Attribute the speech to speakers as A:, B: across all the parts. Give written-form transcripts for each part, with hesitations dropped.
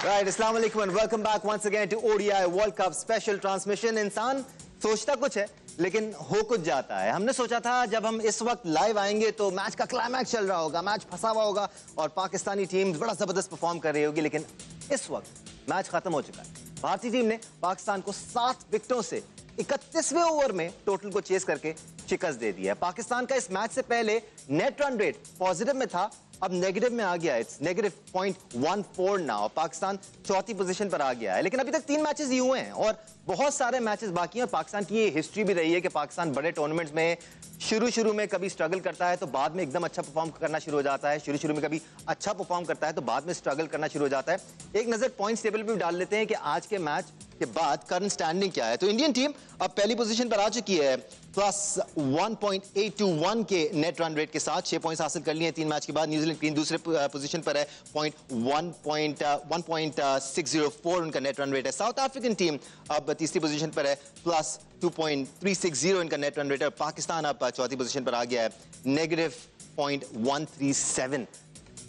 A: Right, Assalamu alaikum and welcome back once again to ODI World Cup special transmission. इंसान सोचता कुछ है लेकिन हो कुछ जाता है। हमने सोचा था जब हम इस वक्त लाइव आएंगे तो मैच का क्लाइमैक्स चल रहा होगा, मैच फंसा हुआ होगा और पाकिस्तानी टीम बड़ा जबरदस्त परफॉर्म कर रही होगी, लेकिन इस वक्त मैच खत्म हो चुका है। भारतीय टीम ने पाकिस्तान को 7 विकेटों से 31वें ओवर में टोटल को चेस करके शिकस्त दे दिया है। पाकिस्तान का इस मैच से पहले नेट रन रेट पॉजिटिव में था, अब नेगेटिव में आ गया है। It's -0.14 now. पाकिस्तान चौथी पोजीशन पर आ गया है, लेकिन अभी तक 3 मैचेस ही हुए हैं और बहुत सारे मैचेस बाकी हैं। और पाकिस्तान की ये हिस्ट्री भी रही है कि पाकिस्तान बड़े टूर्नामेंट्स में शुरू में कभी स्ट्रगल करता है तो बाद में एकदम अच्छा परफॉर्म करना शुरू हो जाता है, शुरू में कभी अच्छा परफॉर्म करता है तो बाद में स्ट्रगल करना शुरू हो जाता है। एक नजर पॉइंट्स टेबल पे भी डाल लेते हैं कि आज के मैच के बाद करंट स्टैंडिंग क्या है। तो इंडियन टीम अब पहली पोजीशन पर आ चुकी है +1.821 के नेट रन रेट के साथ 6 पॉइंट्स हासिल कर लिए हैं 3 मैच के बाद। न्यूजीलैंड टीम दूसरे पोजीशन पर है 1.604 उनका नेट रन रेट है। साउथ अफ्रीकन टीम अब तीसरी पोजीशन पर है +2.360 इनका नेट रन रेट है। पाकिस्तान अब चौथी पोजीशन पर आ गया है -0.137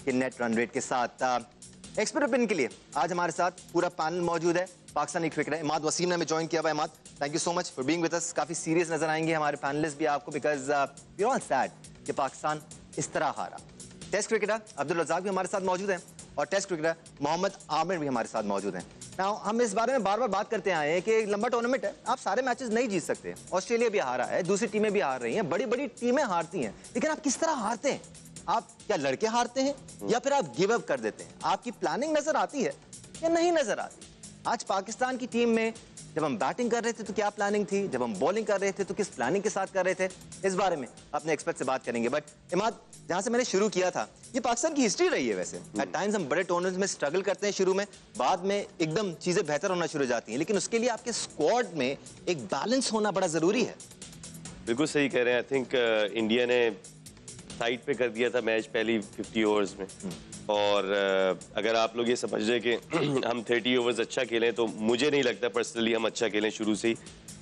A: के नेट रन रेट के साथ। एक्सपर्ट ओपिनियन के लिए आज हमारे साथ पूरा पैनल मौजूद है। पाकिस्तानी क्रिकेटर इमाद वसीम ने हमें ज्वाइन किया। Imad, thank you so much for being with us. काफी सीरियस नजर आएंगे हमारे पैनलिस्ट भी आपको, because we are all sad कि पाकिस्तान इस तरह हारा। टेस्ट क्रिकेटर अब्दुल रज़ाक भी हमारे साथ मौजूद हैं और टेस्ट क्रिकेटर मोहम्मद आमिर भी हमारे साथ मौजूद हैं। नाउ हम इस बारे में बार बार बात करते आए हैं कि एक लंबा टूर्नामेंट है, आप सारे मैचेस नहीं जीत सकते। ऑस्ट्रेलिया भी हारा है, दूसरी टीमें भी हार रही हैं, बड़ी बड़ी टीमें हारती हैं, लेकिन आप किस तरह हारते हैं? आप क्या लड़के हारते हैं या फिर आप गिव अप कर देते हैं? आपकी प्लानिंग नजर आती है या नहीं नजर आती? आज पाकिस्तान की टीम में जब हम बैटिंग कर रहे थे तो क्या प्लानिंग थी, जब हम बॉलिंग कर रहे थे तो किस प्लानिंग के साथ कर रहे थे, इस बारे में अपने एक्सपर्ट से बात करेंगे। बट इमाद, जहां से मैंने शुरू किया था, ये पाकिस्तान की हिस्ट्री रही है। वैसे एट टाइम्स हम बड़े टूर्नामेंट्स में स्ट्रगल करते हैं शुरू में, बाद में एकदम चीजें बेहतर होना शुरू हो जाती हैं, लेकिन उसके लिए आपके स्क्वाड में एक बैलेंस होना बड़ा जरूरी है।
B: बिल्कुल सही कह रहे हैं। आई थिंक इंडिया ने साइड पे कर दिया था मैच पहली 50 ओवर्स में, और अगर आप लोग ये समझ रहे कि हम 30 ओवर्स अच्छा खेलें, तो मुझे नहीं लगता पर्सनली हम अच्छा खेलें। शुरू से ही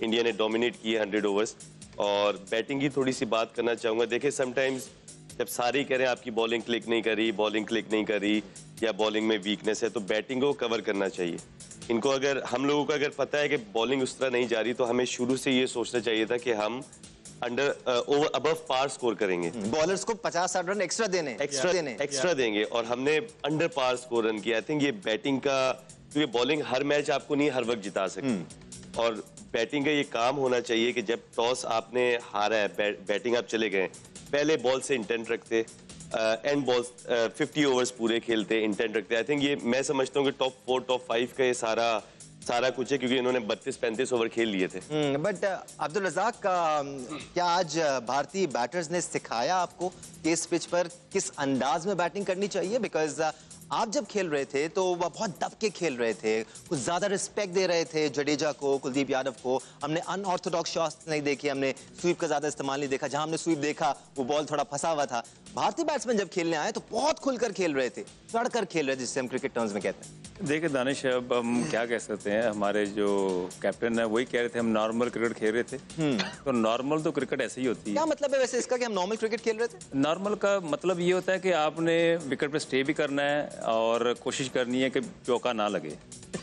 B: इंडिया ने डोमिनेट किए 100 ओवर्स। और बैटिंग की थोड़ी सी बात करना चाहूँगा। देखिए, समटाइम्स जब सारे ही कह रहे हैं आपकी बॉलिंग क्लिक नहीं करी, बॉलिंग क्लिक नहीं करी या बॉलिंग में वीकनेस है, तो बैटिंग को कवर करना चाहिए इनको। अगर हम लोगों को अगर पता है कि बॉलिंग उस तरह नहीं जा रही, तो हमें शुरू से ये सोचना चाहिए था कि हम अबव पार स्कोर करेंगे।
A: बॉलर्स को 50-60 रन एक्स्ट्रा
B: देंगे और हमने अंडर पार स्कोर रन किया। आई थिंक ये बैटिंग का, क्योंकि बॉलिंग हर मैच आपको नहीं हर वक्त जिता सकती, और बैटिंग का ये काम होना चाहिए कि जब टॉस आपने हारा है, बैटिंग आप चले गए, पहले बॉल से इंटेंट रखते, एंड बॉल 50 ओवर्स पूरे खेलते, इंटेंट रखते। आई थिंक ये मैं समझता हूँ कि टॉप 4 टॉप 5 का ये सारा कुछ है, क्योंकि इन्होंने 32-35 ओवर खेल लिए थे।
A: बट अब्दुल रज़ाक, क्या आज भारतीय बैटर्स ने सिखाया आपको कि इस पिच पर किस अंदाज में बैटिंग करनी चाहिए? बिकॉज आप जब खेल रहे थे तो वह बहुत दब के खेल रहे थे, कुछ ज्यादा रिस्पेक्ट दे रहे थे जडेजा को, कुलदीप यादव को। हमने अनऑर्थोडॉक्स शॉट्स नहीं देखे, हमने स्वीप का ज्यादा इस्तेमाल नहीं देखा। जहां हमने स्वीप देखा वो बॉल थोड़ा फंसा हुआ था। भारतीय बैट्समैन जब खेलने आए तो बहुत खुलकर खेल रहे थे, चढ़कर खेल रहे थे, जिससे हम क्रिकेट टर्म्स में कहते हैं।
C: देखिए दानिश, अब हम क्या कह सकते हैं, हमारे जो कैप्टन है वही कह रहे थे हम नॉर्मल क्रिकेट खेल रहे थे। तो नॉर्मल तो क्रिकेट ऐसे ही होती है।
A: क्या मतलब है वैसे इसका कि हम नॉर्मल क्रिकेट खेल रहे थे?
C: नॉर्मल का मतलब ये होता है कि आपने विकेट पे स्टे भी करना है और कोशिश करनी है कि चौका ना लगे,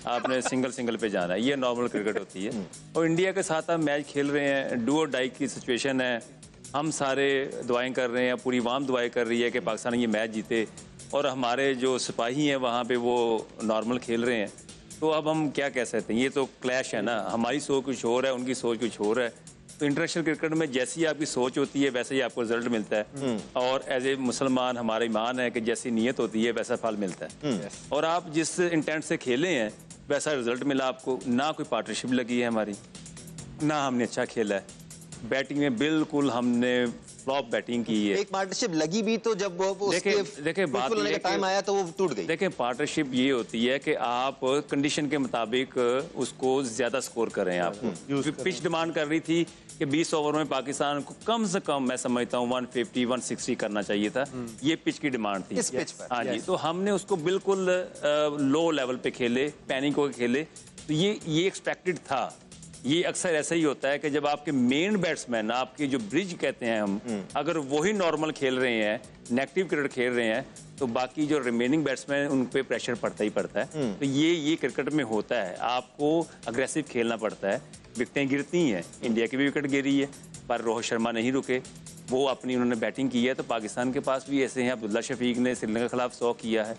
C: आपने सिंगल पे जाना है। ये नॉर्मल क्रिकेट होती है। और इंडिया के साथ आप मैच खेल रहे हैं, डू और डाई की सिचुएशन है। हम सारे दुआएं कर रहे हैं, पूरी वाम दुआएं कर रही है कि पाकिस्तान ये मैच जीते, और हमारे जो सिपाही हैं वहाँ पे वो नॉर्मल खेल रहे हैं। तो अब हम क्या कह सकते हैं, ये तो क्लैश है ना, हमारी सोच कुछ और है, उनकी सोच कुछ और है। तो इंटरनेशनल क्रिकेट में जैसी आपकी सोच होती है वैसे ही आपको रिजल्ट मिलता है, और एज ए मुसलमान हमारा ईमान है कि जैसी नीयत होती है वैसा फल मिलता है। और आप जिस इंटेंट से खेले हैं वैसा रिजल्ट मिला आपको। ना कोई पार्टनरशिप लगी है हमारी, ना हमने अच्छा खेला है। बैटिंग में बिल्कुल हमने फ्लॉप बैटिंग की है।
A: एक पार्टनरशिप लगी भी तो जब वो
C: देखिए बात
A: होने का टाइम आया तो वो टूट गई।
C: देखिए पार्टनरशिप ये होती है कि आप कंडीशन के मुताबिक उसको ज्यादा स्कोर करें। आपको पिच डिमांड कर रही थी कि 20 ओवर में पाकिस्तान को कम से कम मैं समझता हूँ 150-160 करना चाहिए था। ये पिच की डिमांड थी
A: इस पिच पर।
C: हाँ जी, तो हमने उसको बिल्कुल लो लेवल पे खेले, पैनिक होकर खेले। तो ये एक्सपेक्टेड था ये अक्सर ऐसा ही होता है कि जब आपके मेन बैट्समैन, आपके जो ब्रिज कहते हैं हम, अगर वही नॉर्मल खेल रहे हैं, नेगेटिव क्रिकेट खेल रहे हैं, तो बाकी जो रिमेनिंग बैट्समैन उन पे प्रेशर पड़ता ही पड़ता है। तो ये क्रिकेट में होता है, आपको अग्रेसिव खेलना पड़ता है। विकेटें गिरती हैं, इंडिया की भी विकेट गिरी है, पर रोहित शर्मा नहीं रुके, वो अपनी उन्होंने बैटिंग की है। तो पाकिस्तान के पास भी ऐसे हैं, अब्दुल्ला शफीक ने श्रीलंका के खिलाफ 100 किया है,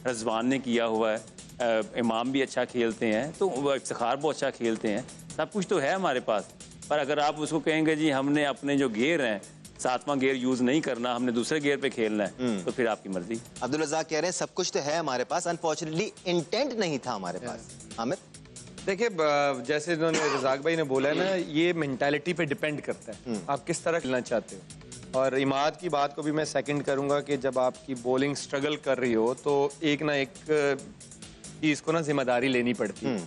C: रजवान ने किया हुआ है, इमाम भी अच्छा खेलते हैं, तो इफ्तिखार बहुत अच्छा खेलते हैं, सब कुछ तो है हमारे पास। पर अगर आप उसको कहेंगे जी हमने अपने जो गेयर हैं 7वां गेयर यूज नहीं करना, हमने दूसरे गेयर पे खेलना है, तो फिर आपकी मर्जी।
A: अब्दुल रज़ाक कह रहे हैं सब कुछ तो है हमारे पास, अनफॉर्चुनेटली इंटेंट नहीं था हमारे पास। आमिर,
D: देखिए जैसे इन्होंने रज़ाक भाई ने बोला है ना, ये मेंटालिटी पे डिपेंड करता है आप किस तरह खेलना चाहते हो। और इमाद की बात को भी मैं सेकंड करूंगा कि जब आपकी बॉलिंग स्ट्रगल कर रही हो तो एक ना एक चीज को ना जिम्मेदारी लेनी पड़ती है।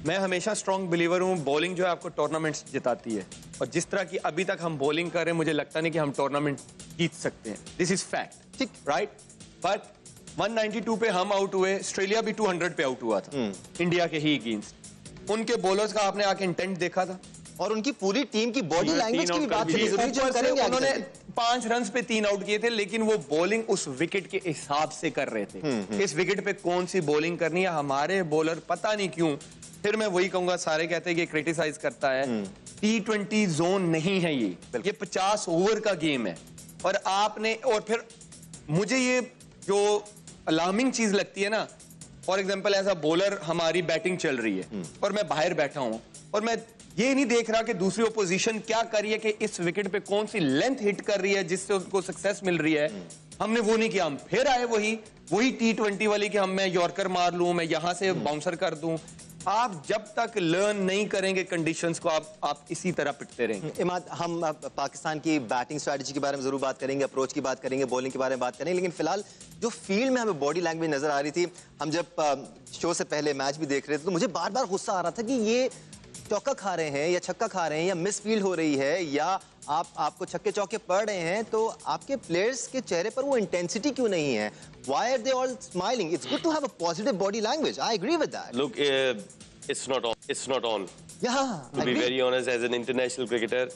D: मैं हमेशा स्ट्रॉन्ग बिलीवर हूँ, बॉलिंग जो है आपको टूर्नामेंट्स जिताती है, और जिस तरह की अभी तक हम बॉलिंग कर रहे हैं मुझे लगता नहीं कि हम टूर्नामेंट जीत सकते हैं। दिस इज फैक्ट, ठीक राइट। बट 192 पे हम आउट हुए, ऑस्ट्रेलिया भी 200 पे आउट हुआ था इंडिया के ही अगेंस्ट। उनके बॉलर्स का आपने आके इंटेंट देखा था,
A: और उनकी पूरी टीम की बॉडी लैंग्वेज की भी बात करनी जरूरी जो हम करेंगे।
D: उन्होंने 5 रन पे 3 आउट किए थे, लेकिन वो बॉलिंग उस विकेट के हिसाब से कर रहे थे। इस विकेट पे कौन सी बॉलिंग करनी है, हमारे बॉलर पता नहीं क्यों, फिर मैं वही कहूंगा, सारे कहते हैं कि क्रिटिसाइज करता है, T20 जोन नहीं है ये 50 ओवर का गेम है। और आपने, और फिर मुझे ये जो अलार्मिंग चीज लगती है ना, for example as a bowler हमारी बैटिंग चल रही है और मैं बाहर बैठा हूं और मैं ये नहीं देख रहा कि दूसरी ओपोजिशन क्या कर रही है, कि इस विकेट पे कौन सी लेंथ हिट कर रही है जिससे उनको सक्सेस मिल रही है। हमने वो नहीं किया, हम फिर आए वही T20 वाली कि मैं यॉर्कर मार लूं, मैं यहां से बाउंसर कर दूं। आप जब तक लर्न नहीं करेंगे कंडीशंस को, आप इसी तरह पिटते रहेंगे।
A: इमाद, हम पाकिस्तान की बैटिंग स्ट्रैटेजी के बारे में जरूर बात करेंगे, अप्रोच की बात करेंगे, बॉलिंग के बारे में बात करेंगे, लेकिन फिलहाल जो फील्ड में हमें बॉडी लैंग्वेज नजर आ रही थी, हम जब शो से पहले मैच भी देख रहे थे तो मुझे बार बार गुस्सा आ रहा था कि ये चौका खा रहे हैं या छक्का खा रहे हैं या मिस फील्ड हो रही है या आपको छक्के चौके पड़ रहे हैं, तो आपके प्लेयर्स के चेहरे पर वो इंटेंसिटी क्यों नहीं है? Why are they all smiling? It's good to have a positive body language. I agree with that.
B: Look, it's not on. It's not on.
A: Yeah,
B: To be very honest, as an international cricketer,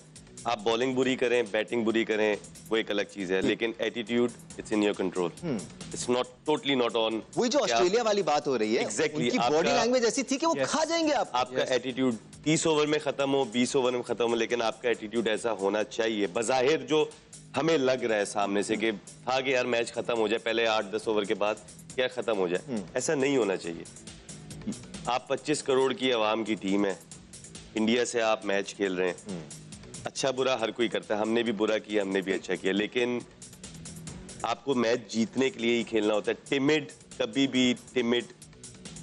B: आप bowling बुरी करें, batting बुरी करें, वो एक अलग चीज है, लेकिन attitude it's in your control. It's not totally not on.
A: वही जो ऑस्ट्रेलिया वाली बात हो रही है,
B: Exactly,
A: उनकी बॉडी लैंग्वेज ऐसी थी कि वो खा जाएंगे आप।
B: आपका एटीट्यूड 30 ओवर में खत्म हो, 20 ओवर में खत्म हो, लेकिन आपका एटीट्यूड ऐसा होना चाहिए। बज़ाहिर जो हमें लग रहा है सामने से कि था कि यार मैच खत्म हो जाए, पहले 8-10 ओवर के बाद क्या खत्म हो जाए, ऐसा नहीं होना चाहिए। आप 25 करोड़ की आवाम की टीम है, इंडिया से आप मैच खेल रहे हैं। अच्छा बुरा हर कोई करता है, हमने भी बुरा किया, हमने भी अच्छा किया, लेकिन आपको मैच जीतने के लिए ही खेलना होता है। टिमिड, कभी भी टिमिड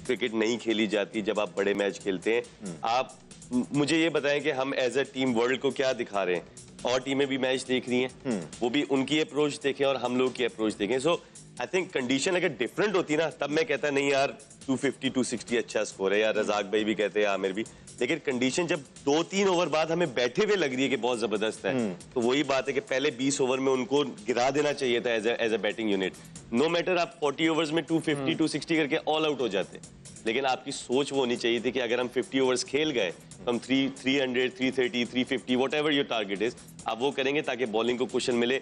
B: क्रिकेट नहीं खेली जाती जब आप बड़े मैच खेलते हैं। आप मुझे ये बताएं कि हम एज अ टीम वर्ल्ड को क्या दिखा रहे हैं, और टीमें भी मैच देख रही हैं, वो भी उनकी अप्रोच देखें और हम लोग की अप्रोच देखें। सो आई थिंक कंडीशन अगर डिफरेंट होती ना, तब मैं कहता नहीं यार 250-260 अच्छा स्कोर है, यार रज़ाक भाई भी कहते हैं, आमिर भी, लेकिन कंडीशन जब 2-3 ओवर बाद हमें बैठे हुए लग रही है कि बहुत जबरदस्त है, तो वही बात है कि पहले 20 ओवर में उनको गिरा देना चाहिए था as a batting unit. No matter आप 40 ओवर्स में 250-260 करके ऑल आउट हो जाते, लेकिन आपकी सोच वो होनी चाहिए थी कि अगर हम 50 ओवर्स खेल गए तो हम 300, 330, 350 what ever your target is, आप वो करेंगे ताकि बॉलिंग को कुशन मिले।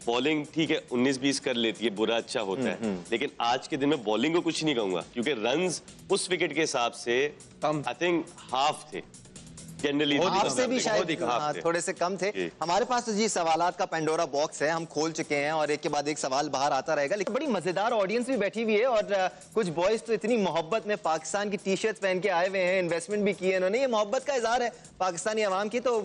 B: बॉलिंग ठीक है 19-20 कर लेती है, बुरा अच्छा होता है, लेकिन आज के दिन में बॉलिंग को कुछ नहीं कहूंगा, क्योंकि रन्स उस विकेट के हिसाब से आई थिंक हाफ थे जनरली,
A: आपसे भी शायद थोड़े से कम थे। हमारे पास तो जी सवालात का पेंडोरा बॉक्स है, हम खोल चुके हैं और एक के बाद एक सवाल बाहर आता रहेगा, लेकिन बड़ी मजेदार ऑडियंस भी बैठी हुई है और कुछ बॉयज तो इतनी मोहब्बत में पाकिस्तान की टी शर्ट पहन के आए हुए हैं, इन्वेस्टमेंट भी की है इन्होंने, ये मोहब्बत का इजहार है पाकिस्तानी अवाम की। तो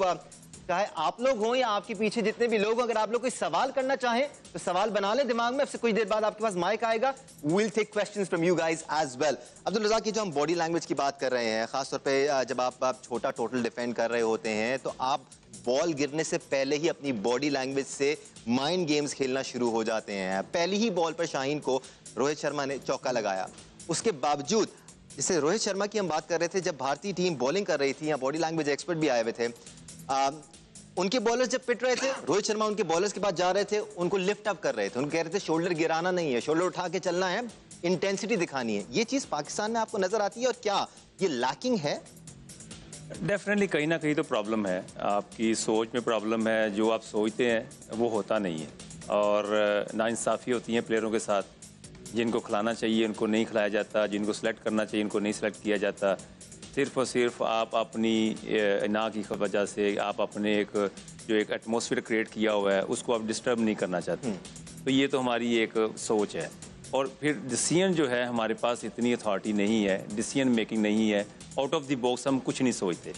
A: चाहे आप लोग हों या आपके पीछे जितने भी लोग, अगर आप लोग कोई सवाल करना चाहें तो सवाल बना लें दिमाग में, अब से कुछ देर बाद आपके पास माइक आएगा, we'll take questions from you guys as well। Abdul Razzaq, की जो हम बॉडी लैंग्वेज की बात कर रहे हैं, खासतौर पे जब आप छोटा टोटल डिफेंड कर रहे होते हैं, तो आप बॉल गिरने से पहले ही अपनी बॉडी लैंग्वेज से माइंड गेम्स खेलना शुरू हो जाते हैं। पहली ही बॉल पर शाहीन को रोहित शर्मा ने चौका लगाया, उसके बावजूद, जैसे रोहित शर्मा की हम बात कर रहे थे, जब भारतीय टीम बॉलिंग कर रही थी, या बॉडी लैंग्वेज एक्सपर्ट भी आए हुए थे, उनके बॉलर्स जब पिट रहे थे, रोहित शर्मा उनके बॉलर्स के पास जा रहे थे, उनको लिफ्ट अप कर रहे थे, उनको कह रहे थे शोल्डर गिराना नहीं है, शोल्डर उठा के चलना है, इंटेंसिटी दिखानी है। ये चीज पाकिस्तान में आपको नजर आती है और क्या ये लैकिंग है?
C: डेफिनेटली कहीं ना कहीं तो प्रॉब्लम है, आपकी सोच में प्रॉब्लम है। जो आप सोचते हैं वो होता नहीं है, और नाइंसाफ़ी होती है प्लेयरों के साथ। जिनको खिलाना चाहिए उनको नहीं खिलाया जाता, जिनको सेलेक्ट करना चाहिए उनको नहीं सेलेक्ट किया जाता। सिर्फ़ और सिर्फ आप अपनी ना की वजह से आप अपने जो एक एटमॉस्फेयर क्रिएट किया हुआ है उसको आप डिस्टर्ब नहीं करना चाहते। तो ये तो हमारी एक सोच है। और फिर डिसीजन जो है, हमारे पास इतनी अथॉरिटी नहीं है, डिसीजन मेकिंग नहीं है। आउट ऑफ द बॉक्स हम कुछ नहीं सोचते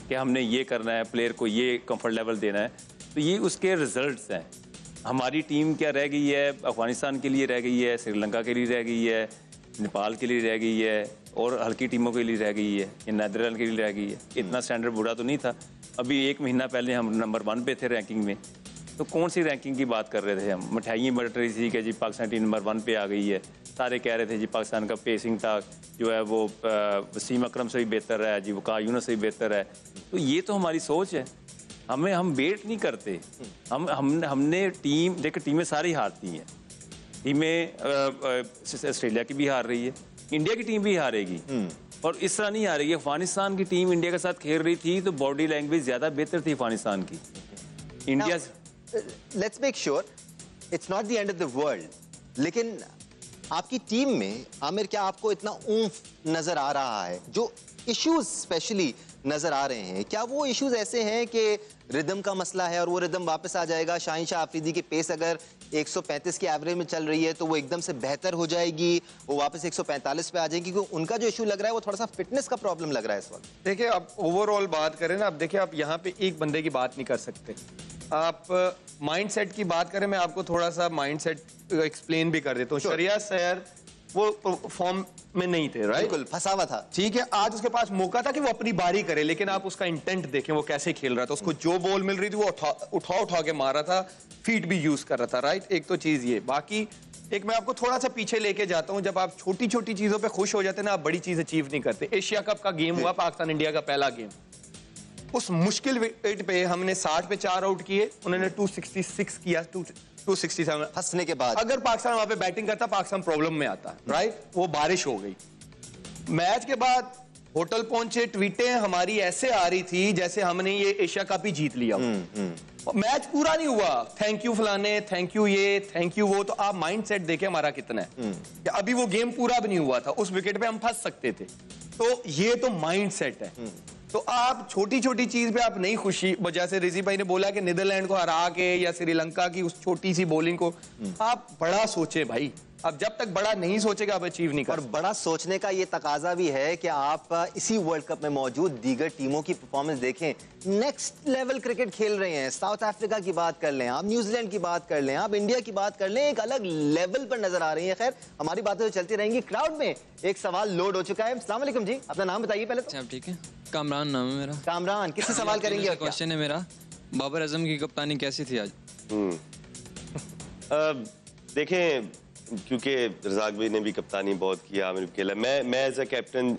C: कि हमने ये करना है, प्लेयर को ये कंफर्ट लेवल देना है। तो ये उसके रिजल्ट्स हैं। हमारी टीम क्या रह गई है, अफगानिस्तान के लिए रह गई है, श्रीलंका के लिए रह गई है, नेपाल के लिए रह गई है, और हल्की टीमों के लिए रह गई है, या नीदरलैंड के लिए रह गई है। इतना स्टैंडर्ड बुरा तो नहीं था। अभी 1 महीना पहले हम नंबर 1 पे थे रैंकिंग में। तो कौन सी रैंकिंग की बात कर रहे थे हम? मिठाइयाँ बट रही थी कि जी पाकिस्तान टीम नंबर 1 पे आ गई है। सारे कह रहे थे जी पाकिस्तान का पेसिंग था जो है वो वसीम अकरम से भी बेहतर है, जी वक़ार यूनुस से भी बेहतर है। तो ये तो हमारी सोच है। हम वेट नहीं करते। हमने टीम देखिए, टीमें सारी हारती हैं। टीमें ऑस्ट्रेलिया की भी हार रही है, इंडिया की टीम भी हारेगी, और इस तरह नहीं हारेगी। अफगानिस्तान की टीम इंडिया के साथ खेल रही थी तो बॉडी लैंग्वेज ज़्यादा बेहतर थी अफगानिस्तान की। India
A: let's make sure it's not the end of the world, लेकिन आपकी टीम में आमिर क्या आपको इतना ऊंफ नजर आ रहा है? जो इश्यूज स्पेशली नजर आ रहे हैं, क्या वो इश्यूज ऐसे हैं कि रिदम का मसला है और वो रिदम वापस आ जाएगा? शाहीन शाह अफरीदी की पेस अगर 135 के एवरेज में चल रही है तो वो एकदम से बेहतर हो जाएगी, वो वापस 145 पे आ जाएगी, क्योंकि उनका जो इशू लग रहा है वो थोड़ा सा फिटनेस का प्रॉब्लम लग रहा है इस वक्त।
D: देखिए, आप ओवरऑल बात करें ना, अब देखिए आप यहाँ पे एक बंदे की बात नहीं कर सकते। आप माइंडसेट की बात करें, मैं आपको थोड़ा सा माइंडसेट एक्सप्लेन भी कर देता हूँ। शरिया सैर वो फॉर्म में नहीं थे, राइट?
A: बिल्कुल फंसा हुआ था।
D: ठीक है, आज उसके पास मौका था कि वो अपनी बारी करे, लेकिन आप उसका इंटेंट देखें, वो कैसे खेल रहा था। उसको जो बॉल मिल रही थी वो उठा के मार रहा था, फीट भी यूज कर रहा था, राइट? एक तो चीज ये। बाकी एक मैं आपको थोड़ा सा पीछे लेके जाता हूं। जब आप छोटी छोटी चीजों पे खुश हो जाते हैं ना, आप बड़ी चीज अचीव नहीं करते। एशिया कप का गेम हुआ, पाकिस्तान इंडिया का पहला गेम। उस मुश्किल विकेट पे हमने 60 पे 4 आउट किए, उन्होंने 266 किया, 267
A: फंसने के बाद।
D: अगर पाकिस्तान वहां पे बैटिंग करता, पाकिस्तान प्रॉब्लम में आता, राइट? वो बारिश हो गई। मैच के बाद होटल पहुंचे, ट्वीटें हमारी ऐसे आ रही थी जैसे हमने ये एशिया कप ही जीत लिया। मैच पूरा नहीं हुआ, थैंक यू फलाने, थैंक यू ये, थैंक यू वो। तो आप माइंडसेट देखें हमारा कितना है कि अभी वो गेम पूरा भी नहीं हुआ था, उस विकेट पे हम फंस सकते थे। तो ये तो माइंडसेट है। तो आप छोटी छोटी चीज पे आप नहीं खुशी, जैसे रिजी भाई ने बोला कि नीदरलैंड को हरा के या श्रीलंका की उस छोटी सी बॉलिंग को, आप बड़ा सोचे भाई। अब जब तक बड़ा नहीं सोचेगा आप अचीव नहीं कर।
A: और बड़ा सोचने का ये तकाजा भी है कि आप इसी वर्ल्ड कप में मौजूद दीगर टीमों की परफॉर्मेंस देखें। नेक्स्ट लेवल क्रिकेट खेल रहे हैं। साउथ अफ्रीका की बात कर लें आप, न्यूजीलैंड की बात कर लें आप, इंडिया की बात कर लें, एक अलग लेवल पर नजर आ रही है। खैर, हमारी बातें तो चलती रहेंगी। क्राउड में एक सवाल लोड हो चुका है। अस्सलाम वालेकुम जी, अपना नाम बताइए पहले तो।
E: ठीक है, कामरान नाम है मेरा।
A: कामरान, किससे सवाल करेंगे?
E: क्वेश्चन है मेरा, बाबर आजम की कप्तानी कैसी थी आज?
B: देखें, क्योंकि रज़ाक भाई ने भी कप्तानी बहुत किया, आमिर खेला, मैं as a captain,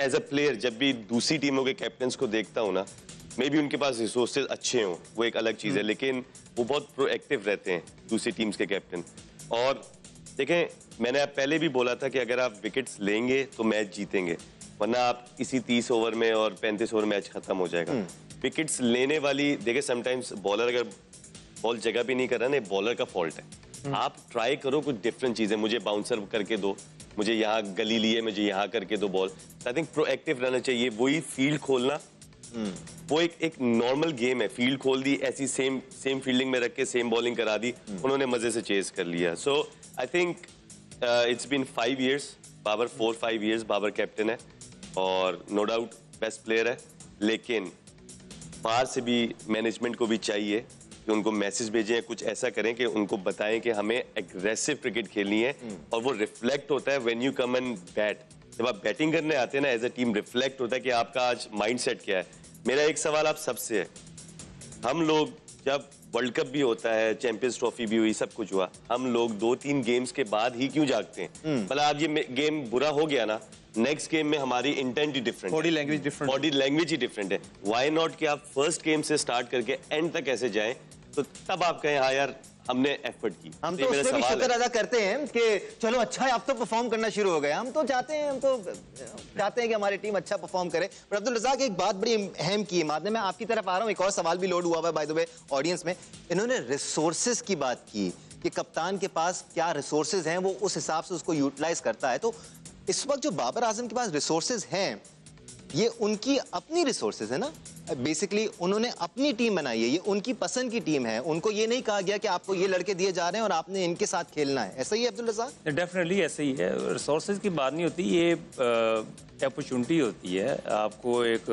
B: as a player, जब भी दूसरी टीमों के कैप्टन्स को देखता हूँ ना, मे बी उनके पास रिसोर्सेज अच्छे हों, वो एक अलग चीज़ है, लेकिन वो बहुत प्रोएक्टिव रहते हैं दूसरी टीम्स के कैप्टन। और देखें, मैंने पहले भी बोला था कि अगर आप विकेट्स लेंगे तो मैच जीतेंगे, वरना आप इसी 30 ओवर में और 35 ओवर मैच खत्म हो जाएगा। विकेट्स लेने वाली, देखिए समटाइम्स बॉलर अगर बॉल जगह भी नहीं कर रहा ना, बॉलर का फॉल्ट है। आप ट्राई करो कुछ डिफरेंट चीजें, मुझे बाउंसर करके दो, मुझे यहाँ गली लिए, मुझे यहाँ करके दो बॉल। आई थिंक प्रोएक्टिव रहना चाहिए। वही फील्ड खोलना, वो एक नॉर्मल गेम है। फील्ड खोल दी, ऐसी सेम फील्डिंग में रख के सेम बॉलिंग करा दी, उन्होंने मजे से चेज कर लिया। So I think it's been 5 years, Babar 4-5 years Babar captain है और नो डाउट बेस्ट प्लेयर है, लेकिन बाहर से भी मैनेजमेंट को भी चाहिए कि उनको मैसेज भेजें, कुछ ऐसा करें कि उनको बताएं कि हमें एग्रेसिव क्रिकेट खेलनी है। और वो रिफ्लेक्ट होता है when you come and bat. जब आप बैटिंग करने आते हैं ना, एज अ टीम रिफ्लेक्ट होता है कि आपका आज माइंडसेट क्या है। मेरा एक सवाल आप सबसे है, हम लोग जब वर्ल्ड कप भी होता है, चैंपियंस ट्रॉफी भी हुई, सब कुछ हुआ, हम लोग 2-3 गेम्स के बाद ही क्यों जागते हैं? मतलब आज ये गेम बुरा हो गया ना, नेक्स्ट गेम में हमारी इंटेंट ही different,
D: body language different,
B: body language ही डिफरेंट है। व्हाई नॉट कि आप फर्स्ट गेम से स्टार्ट करके एंड तक ऐसे जाएं, तो तब आप कहें हाँ यार हमने एफर्ट की।
A: हम
B: ये
A: तो
B: मेरा
A: उसमें भी
B: सवाल
A: शुक्र
B: है।
A: अदा करते हैं कि चलो अच्छा है, अब तो परफॉर्म करना शुरू हो गया। हम तो चाहते हैं कि हमारी टीम अच्छा परफॉर्म करे। पर अब्दुल रज़ाक, एक बात बड़ी अहम की इमाद ने, मैं आपकी तरफ आ रहा हूँ, एक और सवाल भी लोड हुआ हुआ है बाय द वे ऑडियंस में। इन्होंने रिसोर्सेज की बात की कि कप्तान के पास क्या रिसोर्सेज हैं, वो उस हिसाब से उसको यूटिलाइज करता है। तो इस वक्त जो बाबर आजम के पास रिसोर्सेज हैं, ये उनकी अपनी रिसोर्सेज है ना, बेसिकली उन्होंने अपनी टीम बनाई है, ये उनकी पसंद की टीम है। उनको ये नहीं कहा गया कि आपको ये लड़के दिए जा रहे हैं और आपने इनके साथ खेलना है। ऐसा ही है अब्दुल रज़ाक?
C: डेफिनेटली ऐसे ही है। रिसोर्सेज की बात नहीं होती, ये अपॉर्चुनिटी होती है। आपको एक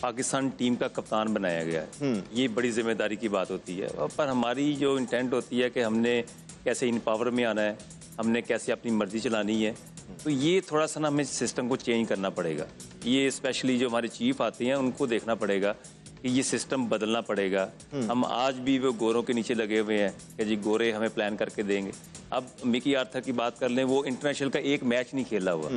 C: पाकिस्तान टीम का कप्तान बनाया गया है, ये बड़ी जिम्मेदारी की बात होती है। पर हमारी जो इंटेंट होती है कि हमने कैसे इन पावर में आना है, हमने कैसे अपनी मर्जी चलानी है, तो ये थोड़ा सा ना हमें सिस्टम को चेंज करना पड़ेगा। ये स्पेशली जो हमारे चीफ आते हैं उनको देखना पड़ेगा कि ये सिस्टम बदलना पड़ेगा। हम आज भी वो गोरों के नीचे लगे हुए हैं कि जी गोरे हमें प्लान करके देंगे। अब मिकी आर्थर की बात कर लें, वो इंटरनेशनल का एक मैच नहीं खेला हुआ,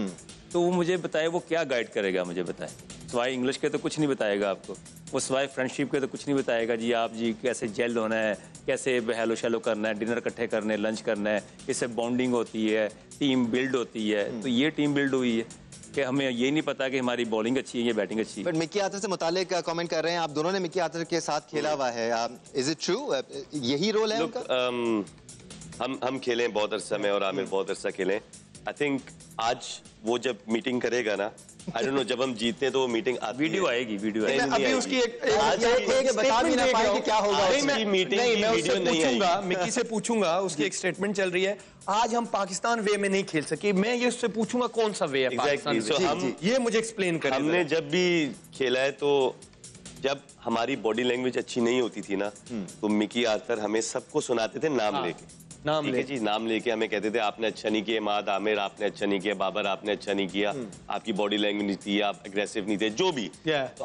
C: तो वो मुझे बताए वो क्या गाइड करेगा, मुझे बताए। सवाई इंग्लिश के तो कुछ नहीं बताएगा आपको, वो सवाई फ्रेंडशिप के तो कुछ नहीं बताएगा जी आप जी कैसे जेल होना है, कैसे हेलो शेलो करना है, डिनर इकट्ठे करने, लंच करना है, इससे बॉन्डिंग होती है, टीम बिल्ड होती है। तो ये टीम बिल्ड हुई है कि हमें ये नहीं पता कि हमारी बॉलिंग अच्छी है या बैटिंग अच्छी है।
A: बट मिकी आर्थर से मुतालिक कमेंट कर रहे हैं, आप दोनों ने मिकी आर्थर के साथ खेला हुआ है, इज इट ट्रू? यही रोल है उनका?
B: हम खेले बहुत अरसा में और आमिर बहुत अरसा खेले। आई थिंक आज वो जब मीटिंग करेगा ना, आई डोंट नो, जब हम जीतते हैं तो वो मीटिंग
C: वीडियो आएगी, वीडियो आएगी।
B: नहीं,
D: अभी उसकी एक
A: बता भी ना पाए कि क्या होगा।
B: उसकी मीटिंग
D: नहीं,
B: की
D: मैं उससे
B: वीडियो नहीं
D: पूछूंगा,
B: आएगी।
D: मिक्की से पूछूंगा, उसकी एक स्टेटमेंट चल रही है आज हम पाकिस्तान वे में नहीं खेल सके। मैं ये उससे पूछूंगा कौन सा वे है पाकिस्तान
B: Exactly.
D: वे?
B: So हम
D: ये मुझे एक्सप्लेन करें।
B: हमने जब भी खेला है तो जब हमारी बॉडी लैंग्वेज अच्छी नहीं होती थी ना, तो मिकी आर्थर हमें सबको सुनाते थे नाम लेके।
D: नाम
B: ठीक है जी, नाम लेके हमें कहते थे आपने अच्छा नहीं किया, इमाद, आमिर आपने अच्छा नहीं किया, बाबर आपने अच्छा नहीं किया, आपकी बॉडी लैंग्वेज नहीं थी, आप एग्रेसिव नहीं थे, जो भी। तो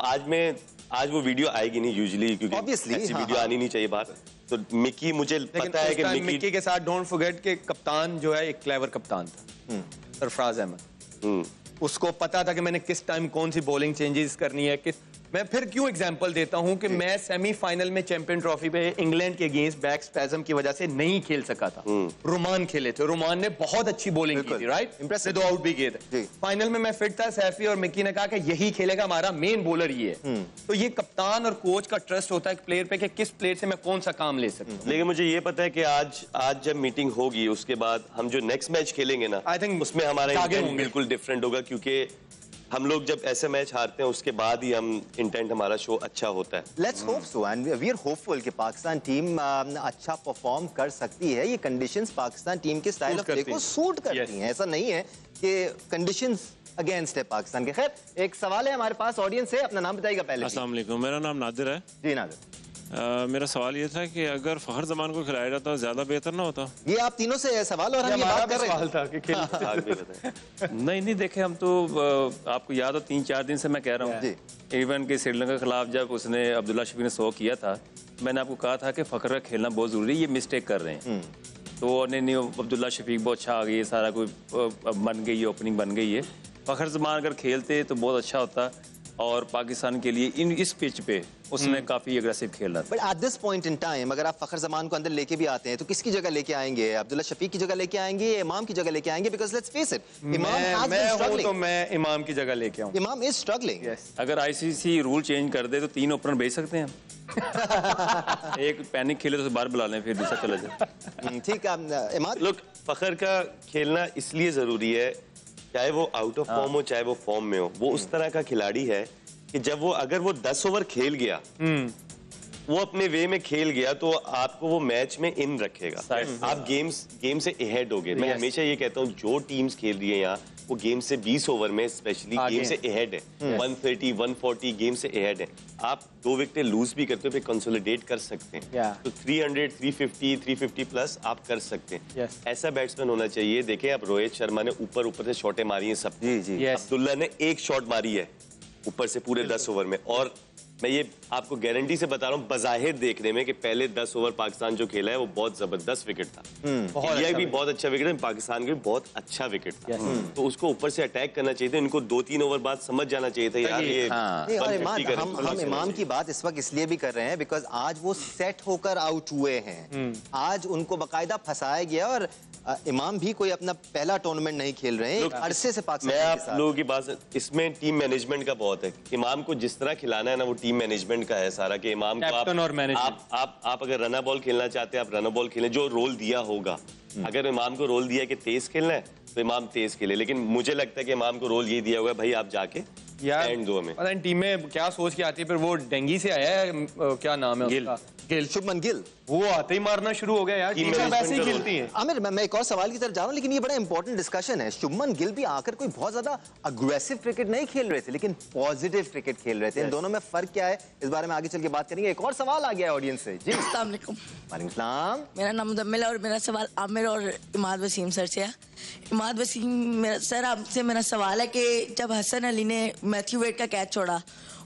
B: आज वो वीडियो आएगी नहीं यूजुअली, क्योंकि
A: Obviously,
B: ऐसी
A: हाँ,
B: वीडियो
A: हाँ।
B: आनी नहीं चाहिए बाहर। तो मिकी, मुझे पता है कि
D: मिक्की के साथ डोंट फॉरगेट कि कप्तान जो है एक क्लेवर कप्तान था, सरफराज अहमद। उसको पता था कि मैंने किस टाइम कौन सी बॉलिंग चेंजेस करनी है। मैं फिर क्यों एग्जांपल देता हूं कि मैं सेमीफाइनल में चैंपियन ट्रॉफी पे इंग्लैंड के अगेंस्ट बैक स्पैज्म की वजह से नहीं खेल सका था। रुमान खेले थे, रुमान ने बहुत अच्छी बॉलिंग की थी, राइट,
A: Impressive.
D: 2 आउट भी किए थे।
A: जी।
D: फाइनल में मैं फिट था, सैफी और मिक्की ने कहा कि यही खेलेगा, हमारा मेन बॉलर ये है। तो ये कप्तान और कोच का ट्रस्ट होता है प्लेयर पे कि किस प्लेयर से मैं कौन सा काम ले सकता हूँ।
B: लेकिन मुझे ये पता है कि आज जब मीटिंग होगी उसके बाद हम जो नेक्स्ट मैच खेलेंगे ना,
D: I think
B: उसमें हमारा
D: आगे
B: इंटेंट
D: होंगे।
B: बिल्कुल डिफरेंट होगा, क्योंकि हम लोग जब ऐसे मैच हारते हैं उसके बाद ही हम इंटेंट हमारा शो अच्छा होता है।
A: Let's hope so and we are hopeful कि पाकिस्तान टीम अच्छा परफॉर्म कर सकती है। ये कंडीशंस पाकिस्तान टीम के स्टाइल ऑफ प्ले को सूट करती हैं, ऐसा नहीं है कि कंडीशंस अगेंस्ट है पाकिस्तान के। खैर, एक सवाल है हमारे पास ऑडियंस से, अपना नाम बताइएगा पहले।
F: अस्सलाम वालेकुम, मेरा नाम नादिर है।
A: जी नादिर,
F: मेरा सवाल ये था कि अगर फखर जमान को खिलाया जाता तो ज्यादा बेहतर ना होता?
A: ये आप तीनों से सवाल और हम ये बात कर रहे हैं।
D: था कि
B: आज भी बताएं।
C: नहीं देखे, हम तो आपको याद हो 3-4 दिन से मैं कह रहा
A: जी।
C: हूँ, इवन के श्रीलंका के खिलाफ जब उसने अब्दुल्ला शफीक ने 100 किया था, मैंने आपको कहा था कि फखर का खेलना बहुत जरूरी है, ये मिस्टेक कर रहे हैं। तो नहीं अब्दुल्ला शफीक बहुत अच्छा आ गई, सारा कोई बन गई है, ओपनिंग बन गई है। फखर जमान अगर खेलते तो बहुत अच्छा होता और पाकिस्तान के लिए इस पिच पे उसने काफी अग्रेसिव खेला था।
A: But at this point in time अगर आप फखर जमान को अंदर लेके भी आते हैं तो किसकी जगह लेके आएंगे? अब्दुल्ला शफीक की जगह लेके आएंगे या इमाम की जगह लेके आएंगे? बिकॉज लेट्स फेस इट, इमाम हैज बीन
D: मैं हूं तो
A: स्ट्रगलिंग।
D: मैं इमाम की जगह लेके आऊं।
A: इमाम इज स्ट्रगलिंग।
C: अगर आईसीसी रूल चेंज कर दे तो 3 ओपनर भेज सकते हैं हम। एक पैनिक खेले तो बाहर बुला लें, फिर दूसरा चला जाए।
A: ठीक है इमाद,
B: लोग फखर का खेलना इसलिए जरूरी है, चाहे वो आउट ऑफ फॉर्म हो चाहे वो फॉर्म में हो, वो उस तरह का खिलाड़ी है कि जब अगर वो 10 ओवर खेल गया, वो अपने वे में खेल गया, तो आपको वो मैच में इन रखेगा। आप गेम से अहेड हो गए। मैं हमेशा ये कहता हूँ जो टीम्स खेल रही है यहाँ, वो गेम से 20 ओवर में स्पेशली गेम से अहेड है। 130, 140 गेम से अहेड है। आप 2 विकेट लूज भी करते हो, फिर कंसोलिडेट कर सकते हैं। तो 300, 350, 350 प्लस आप कर सकते हैं। ऐसा बैट्समैन होना चाहिए। देखें, अब रोहित शर्मा ने ऊपर से शॉटें मारी हैं सब।
A: जी जी,
B: अब्दुल्ला ने एक शॉट मारी है ऊपर से पूरे 10 ओवर में, और मैं ये आपको गारंटी से बता रहा हूँ, बज़ाहिर देखने में कि पहले 10 ओवर पाकिस्तान जो खेला है वो बहुत जबरदस्त विकेट था। इंडिया भी बहुत अच्छा विकेट है, पाकिस्तान का भी बहुत अच्छा विकेट था। तो उसको ऊपर से अटैक करना चाहिए था, इनको 2-3 ओवर बाद समझ जाना चाहिए था यार ये
A: नहीं, और हम इमाम की बात इस वक्त इसलिए भी कर रहे हैं बिकॉज आज वो सेट होकर आउट हुए हैं। आज उनको बाकायदा फंसाया गया और इमाम भी कोई अपना पहला टूर्नामेंट नहीं खेल रहे हैं, एक अरसे से पाकिस्तान
B: मैं
A: के
B: आप
A: साथ।
B: लोगों की बात, इसमें टीम मैनेजमेंट का बहुत है। इमाम को जिस तरह खिलाना है ना, वो टीम मैनेजमेंट का है सारा, कि इमाम को
D: कैप्टन और मैनेजमेंट।
B: आप अगर रनर बॉल खेलना चाहते हैं, आप रनर बॉल खेलें, जो रोल दिया होगा। अगर इमाम को रोल दिया कि तेज खेलना है तो इमाम तेज खेले, लेकिन मुझे लगता है कि इमाम को रोल ये दिया हुआ है, भाई आप जाके
D: यार
B: एंड दो में।
D: पता नहीं टीम में क्या सोच के आती है, फिर वो डेंगी से आया है, क्या नाम है उसका, गिल,
A: शुभमन गिल,
D: वो आते ही मारना शुरू हो गया यार। टीम में वैसे ही खेलती है।
A: आमिर, मैं एक और सवाल की तरफ जा रहा हूँ, लेकिन ये बड़ा इंपॉर्टेंट डिस्कशन है। शुभमन गिल भी आकर कोई बहुत ज्यादा अग्रेसिव क्रिकेट नहीं खेल रहे थे, लेकिन पॉजिटिव क्रिकेट खेल रहे थे। इन दोनों में फर्क क्या है, इस बारे में आगे चल के बात करेंगे। एक और सवाल आ गया है ऑडियंस से जी।
G: अस्सलाम वालेकुम।
A: वालेकुम सलाम।
G: मेरा नाम मुदम्मिल है और मेरा सवाल आमिर और इमाद वसीम सर से है। इमाद वसीम सर, आपसे मेरा सवाल है कि जब हसन अली ने मैथ्यू वेड का कैच छोड़ा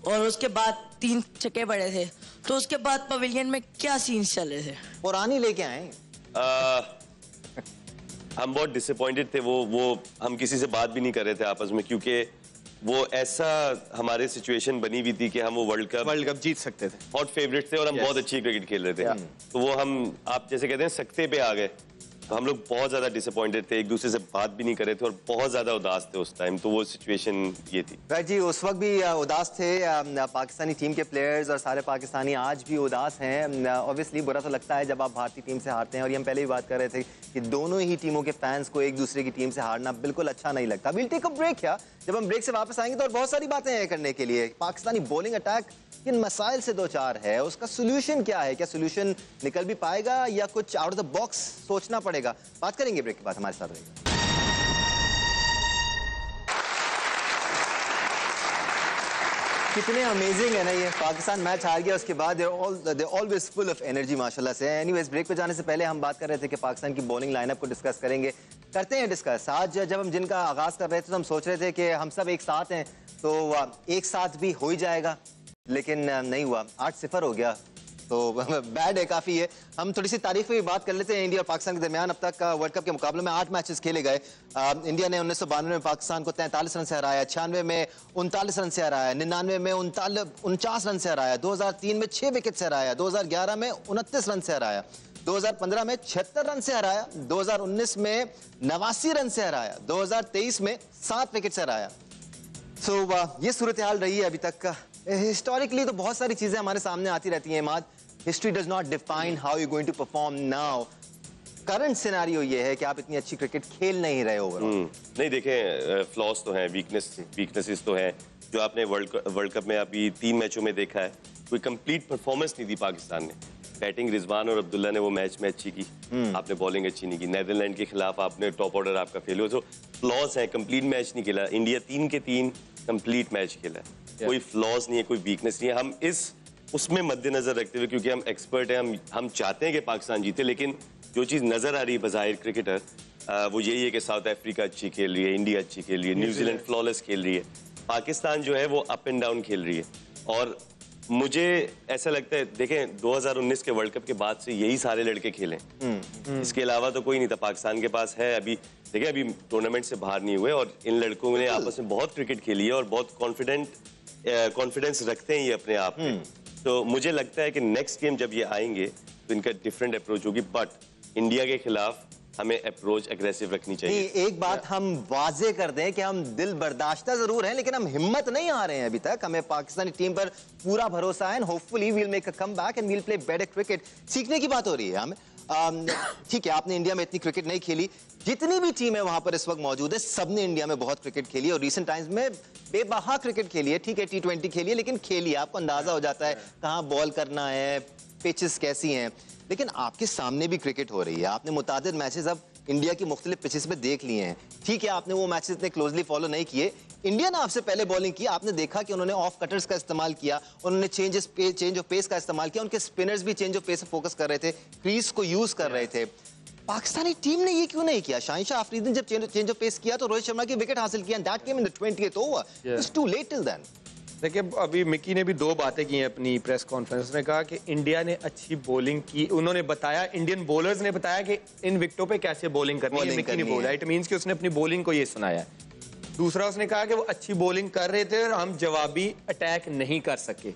G: और उसके बाद 3 छक्के पड़े थे, तो उसके बाद पवेलियन में क्या सीन्स चल रहे थे?
A: पुरानी लेके आए।
B: हम बहुत डिसअपॉइंटेड थे, वो हम किसी से बात भी नहीं कर रहे थे आपस में, क्योंकि वो ऐसा हमारे सिचुएशन बनी हुई थी कि हम वो वर्ल्ड कप
D: जीत सकते थे,
B: हॉट फेवरेट थे और हम बहुत अच्छी क्रिकेट खेल रहे थे। तो वो हम, आप जैसे कहते हैं, सख्ते पे आ गए। तो हम लोग बहुत ज्यादा डिसअपॉइंटेड थे, एक दूसरे से बात भी नहीं कर रहे थे और बहुत ज्यादा उदास थे उस टाइम। तो वो सिचुएशन ये थी।
A: राइट जी, उस वक्त भी उदास थे पाकिस्तानी टीम के प्लेयर्स, और सारे पाकिस्तानी आज भी उदास हैं। ऑब्वियसली बुरा तो लगता है जब आप भारतीय टीम से हारते हैं, और ये हम पहले भी बात कर रहे थे कि दोनों ही टीमों के फैंस को एक दूसरे की टीम से हारना बिल्कुल अच्छा नहीं लगता। Will take a break. जब हम ब्रेक से वापस आएंगे तो और बहुत सारी बातें हैं करने के लिए। पाकिस्तानी बॉलिंग अटैक किन मसाइल से दो चार है, उसका सोल्यूशन क्या है, क्या सोल्यूशन निकल भी पाएगा या कुछ आउट ऑफ द बॉक्स सोचना पड़ेगा, बात करेंगे ब्रेक के बाद। हमारे साथ रहेगा। कितने अमेजिंग है ना ये, पाकिस्तान मैच हार गया, उसके बाद they always full of energy माशाल्लाह से। एनीवेज, ब्रेक पे जाने से पहले हम बात कर रहे थे कि पाकिस्तान की बॉलिंग लाइनअप को डिस्कस करेंगे, करते हैं डिस्कस। आज जब हम जिनका आगाज कर रहे थे तो हम सोच रहे थे कि हम सब एक साथ हैं तो एक साथ भी हो ही जाएगा, लेकिन नहीं हुआ, 8-0 हो गया, तो बैड है, काफी है। हम थोड़ी सी तारीख पे भी बात कर लेते हैं। इंडिया और पाकिस्तान के दरमियान अब तक वर्ल्ड कप के मुकाबले में 8 मैचेस खेले गए। इंडिया ने 1992 में पाकिस्तान को 43 रन से हराया, 96 में 39 रन से हराया, 99 में 49 रन से हराया, 2003 में 6 विकेट से हराया, 2011 में 29 रन से हराया, 2015 में 76 रन से हराया, 2019 में 89 रन से हराया, 2023 में 7 विकेट से हराया। ये सूरत हाल रही है अभी तक का। हिस्टोरिकली तो बहुत सारी चीजें हमारे सामने आती रहती हैं। माद, history does not define how you going to perform now. Current scenario ये है कि आप इतनी अच्छी क्रिकेट खेल नहीं रहे ओवरऑल।
B: नहीं, देखें, फ्लॉस तो हैं, वीकनेसेस तो हैं, जो आपने वर्ल्ड कप में अभी 3 मैचों में देखा है। कोई कंप्लीट परफॉर्मेंस नहीं दी पाकिस्तान ने। बैटिंग रिजवान और अब्दुल्ला ने वो मैच में अच्छी की, आपने बॉलिंग अच्छी नहीं की। नीदरलैंड के खिलाफ आपने टॉप ऑर्डर आपका फेल हुआ, तो फ्लॉस है, कंप्लीट मैच नहीं खेला। इंडिया 3 के 3 कंप्लीट मैच खेला है, कोई फ्लॉस नहीं है, कोई वीकनेस नहीं है। हम इस उसमें मद्देनजर रखते हुए, क्योंकि हम एक्सपर्ट हैं, हम चाहते हैं कि पाकिस्तान जीते, लेकिन जो चीज़ नजर आ रही है बज़ाहिर क्रिकेटर, वो यही है कि साउथ अफ्रीका अच्छी खेल रही है, इंडिया अच्छी खेल रही है, न्यूजीलैंड फ्लॉलेस खेल रही है, पाकिस्तान जो है वो अप एंड डाउन खेल रही है। और मुझे ऐसा लगता है, देखें, 2019 के वर्ल्ड कप के बाद से यही सारे लड़के खेले, इसके अलावा तो कोई नहीं था पाकिस्तान के पास है। अभी देखिए, अभी टूर्नामेंट से बाहर नहीं हुए और इन लड़कों ने आपस में बहुत क्रिकेट खेली है और बहुत कॉन्फिडेंस रखते हैं ये अपने आप में। तो मुझे लगता है कि नेक्स्ट गेम जब ये आएंगे तो इनका डिफरेंट अप्रोच होगी, बट इंडिया के खिलाफ हमें अप्रोच एग्रेसिव रखनी चाहिए।
A: एक बात हम वाजे कर दें कि हम दिल बर्दाश्ता जरूर हैं, लेकिन हम हिम्मत नहीं आ रहे हैं अभी तक। हमें पाकिस्तानी टीम पर पूरा भरोसा है, hopefully we will make a comeback and we will play better cricket. सीखने की बात हो रही है हमें। ठीक है, आपने इंडिया में इतनी क्रिकेट नहीं खेली, जितनी भी टीम है वहां पर इस वक्त मौजूद है, सबने इंडिया में बहुत क्रिकेट खेली है और रीसेंट टाइम्स में बेबहा क्रिकेट खेली है। ठीक है, T20 खेली है, लेकिन खेली है, आपको अंदाजा हो जाता है कहां बॉल करना है, पिचेस कैसी हैं। लेकिन आपके सामने भी क्रिकेट हो रही है, आपने मुतादिद मैचेस अब इंडिया की मुख्तलिफ पिचेस पे देख लिए हैं। ठीक है, आपने वो मैचेस इतने क्लोजली फॉलो नहीं किए, इंडिया ने आपसे पहले बॉलिंग की, आपने देखा कि उन्होंने ऑफ कटर्स का इस्तेमाल किया, उन्होंने चेंज ऑफ पेस का इस्तेमाल किया, उनके स्पिनर्स भी चेंज ऑफ पेस पे फोकस कर रहे थे, क्रीज को यूज कर रहे थे। पाकिस्तानी टीम ने ये क्यों नहीं किया? शाहिन अफरीदी ने जब चेंज ऑफ पेस किया तो रोहित शर्मा की विकेट हासिल किया, that came in the 20th over. It's too late till then.
D: देखिए अभी मिकी ने भी दो बातें की हैं अपनी प्रेस कॉन्फ्रेंस में। कहा कि इंडिया ने अच्छी बॉलिंग की, उन्होंने बताया, इंडियन बॉलर्स ने बताया कि इन विकेटों पे कैसे बॉलिंग करनी है, मिकी ने बोला। इट मींस कि उसने अपनी बॉलिंग को ये सुनाया। दूसरा उसने कहा कि वो अच्छी बॉलिंग कर रहे थे और हम जवाबी अटैक नहीं कर सके।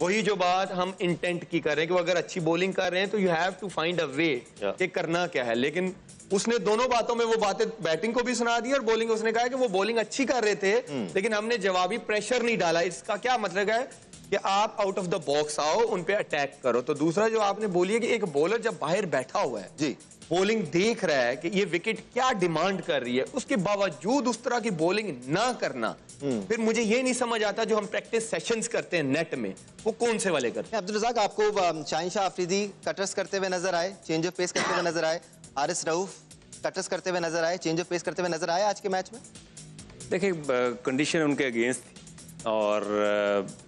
D: वही जो बात हम इंटेंट की कर रहे हैं कि वो अगर अच्छी बॉलिंग कर रहे हैं तो you have to find a way कि करना क्या है। लेकिन उसने दोनों बातों में वो बातें, बैटिंग को भी सुना दी और बॉलिंग, उसने कहा कि वो बॉलिंग अच्छी कर रहे थे लेकिन हमने जवाबी प्रेशर नहीं डाला। इसका क्या मतलब है कि आप आउट ऑफ द बॉक्स आओ, उन पे अटैक करो। तो दूसरा जो आपने बोली है कि एक बॉलर जब बाहर बैठा हुआ है जी, बॉलिंग देख रहा है कि ये विकेट क्या डिमांड कर रही है, उसके बावजूद उस तरह की बॉलिंग ना करना, फिर मुझे ये नहीं समझ आता जो हम प्रैक्टिस सेशंस करते हैं नेट में, वो कौन से वाले करते हैं।
A: अब्दुल रज़ाक, आपको शाहीन शाह अफरीदी कटर्स करते हुए नजर आए, चेंज ऑफ पेस करते हुए नजर आए, आरिस रऊफ कटर्स करते हुए नजर आए, चेंज ऑफ पेस करते हुए नजर आए आज के मैच में?
C: देखिए कंडीशन उनके अगेंस्ट थी और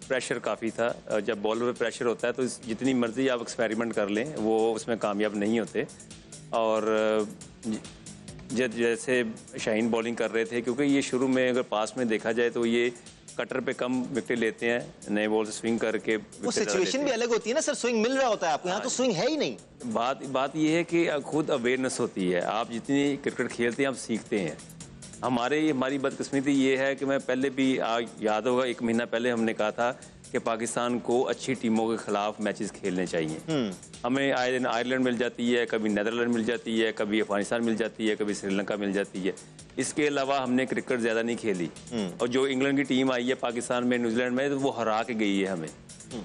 C: प्रेशर काफ़ी था। जब बॉलर पे प्रेशर होता है तो जितनी मर्जी आप एक्सपेरिमेंट कर लें वो उसमें कामयाब नहीं होते। और जैसे शाहीन बॉलिंग कर रहे थे, क्योंकि ये शुरू में अगर पास में देखा जाए तो ये कटर पे कम विकेट लेते हैं, नए बॉल से स्विंग करके।
A: वो सिचुएशन भी अलग होती है ना सर, स्विंग मिल रहा होता है आपको, यहाँ तो स्विंग है ही नहीं।
C: बात ये है कि खुद अवेयरनेस होती है। आप जितनी क्रिकेट खेलते हैं आप सीखते हैं। हमारी बदकिस्मती ये है कि मैं पहले भी याद होगा 1 महीना पहले हमने कहा था कि पाकिस्तान को अच्छी टीमों के खिलाफ मैचेस खेलने चाहिए। हमें आए दिन आयरलैंड मिल जाती है, कभी नीदरलैंड मिल जाती है, कभी अफगानिस्तान मिल जाती है, कभी श्रीलंका मिल जाती है। इसके अलावा हमने क्रिकेट ज़्यादा नहीं खेली। और जो इंग्लैंड की टीम आई है पाकिस्तान में, न्यूजीलैंड में, तो वो हरा के गई है हमें।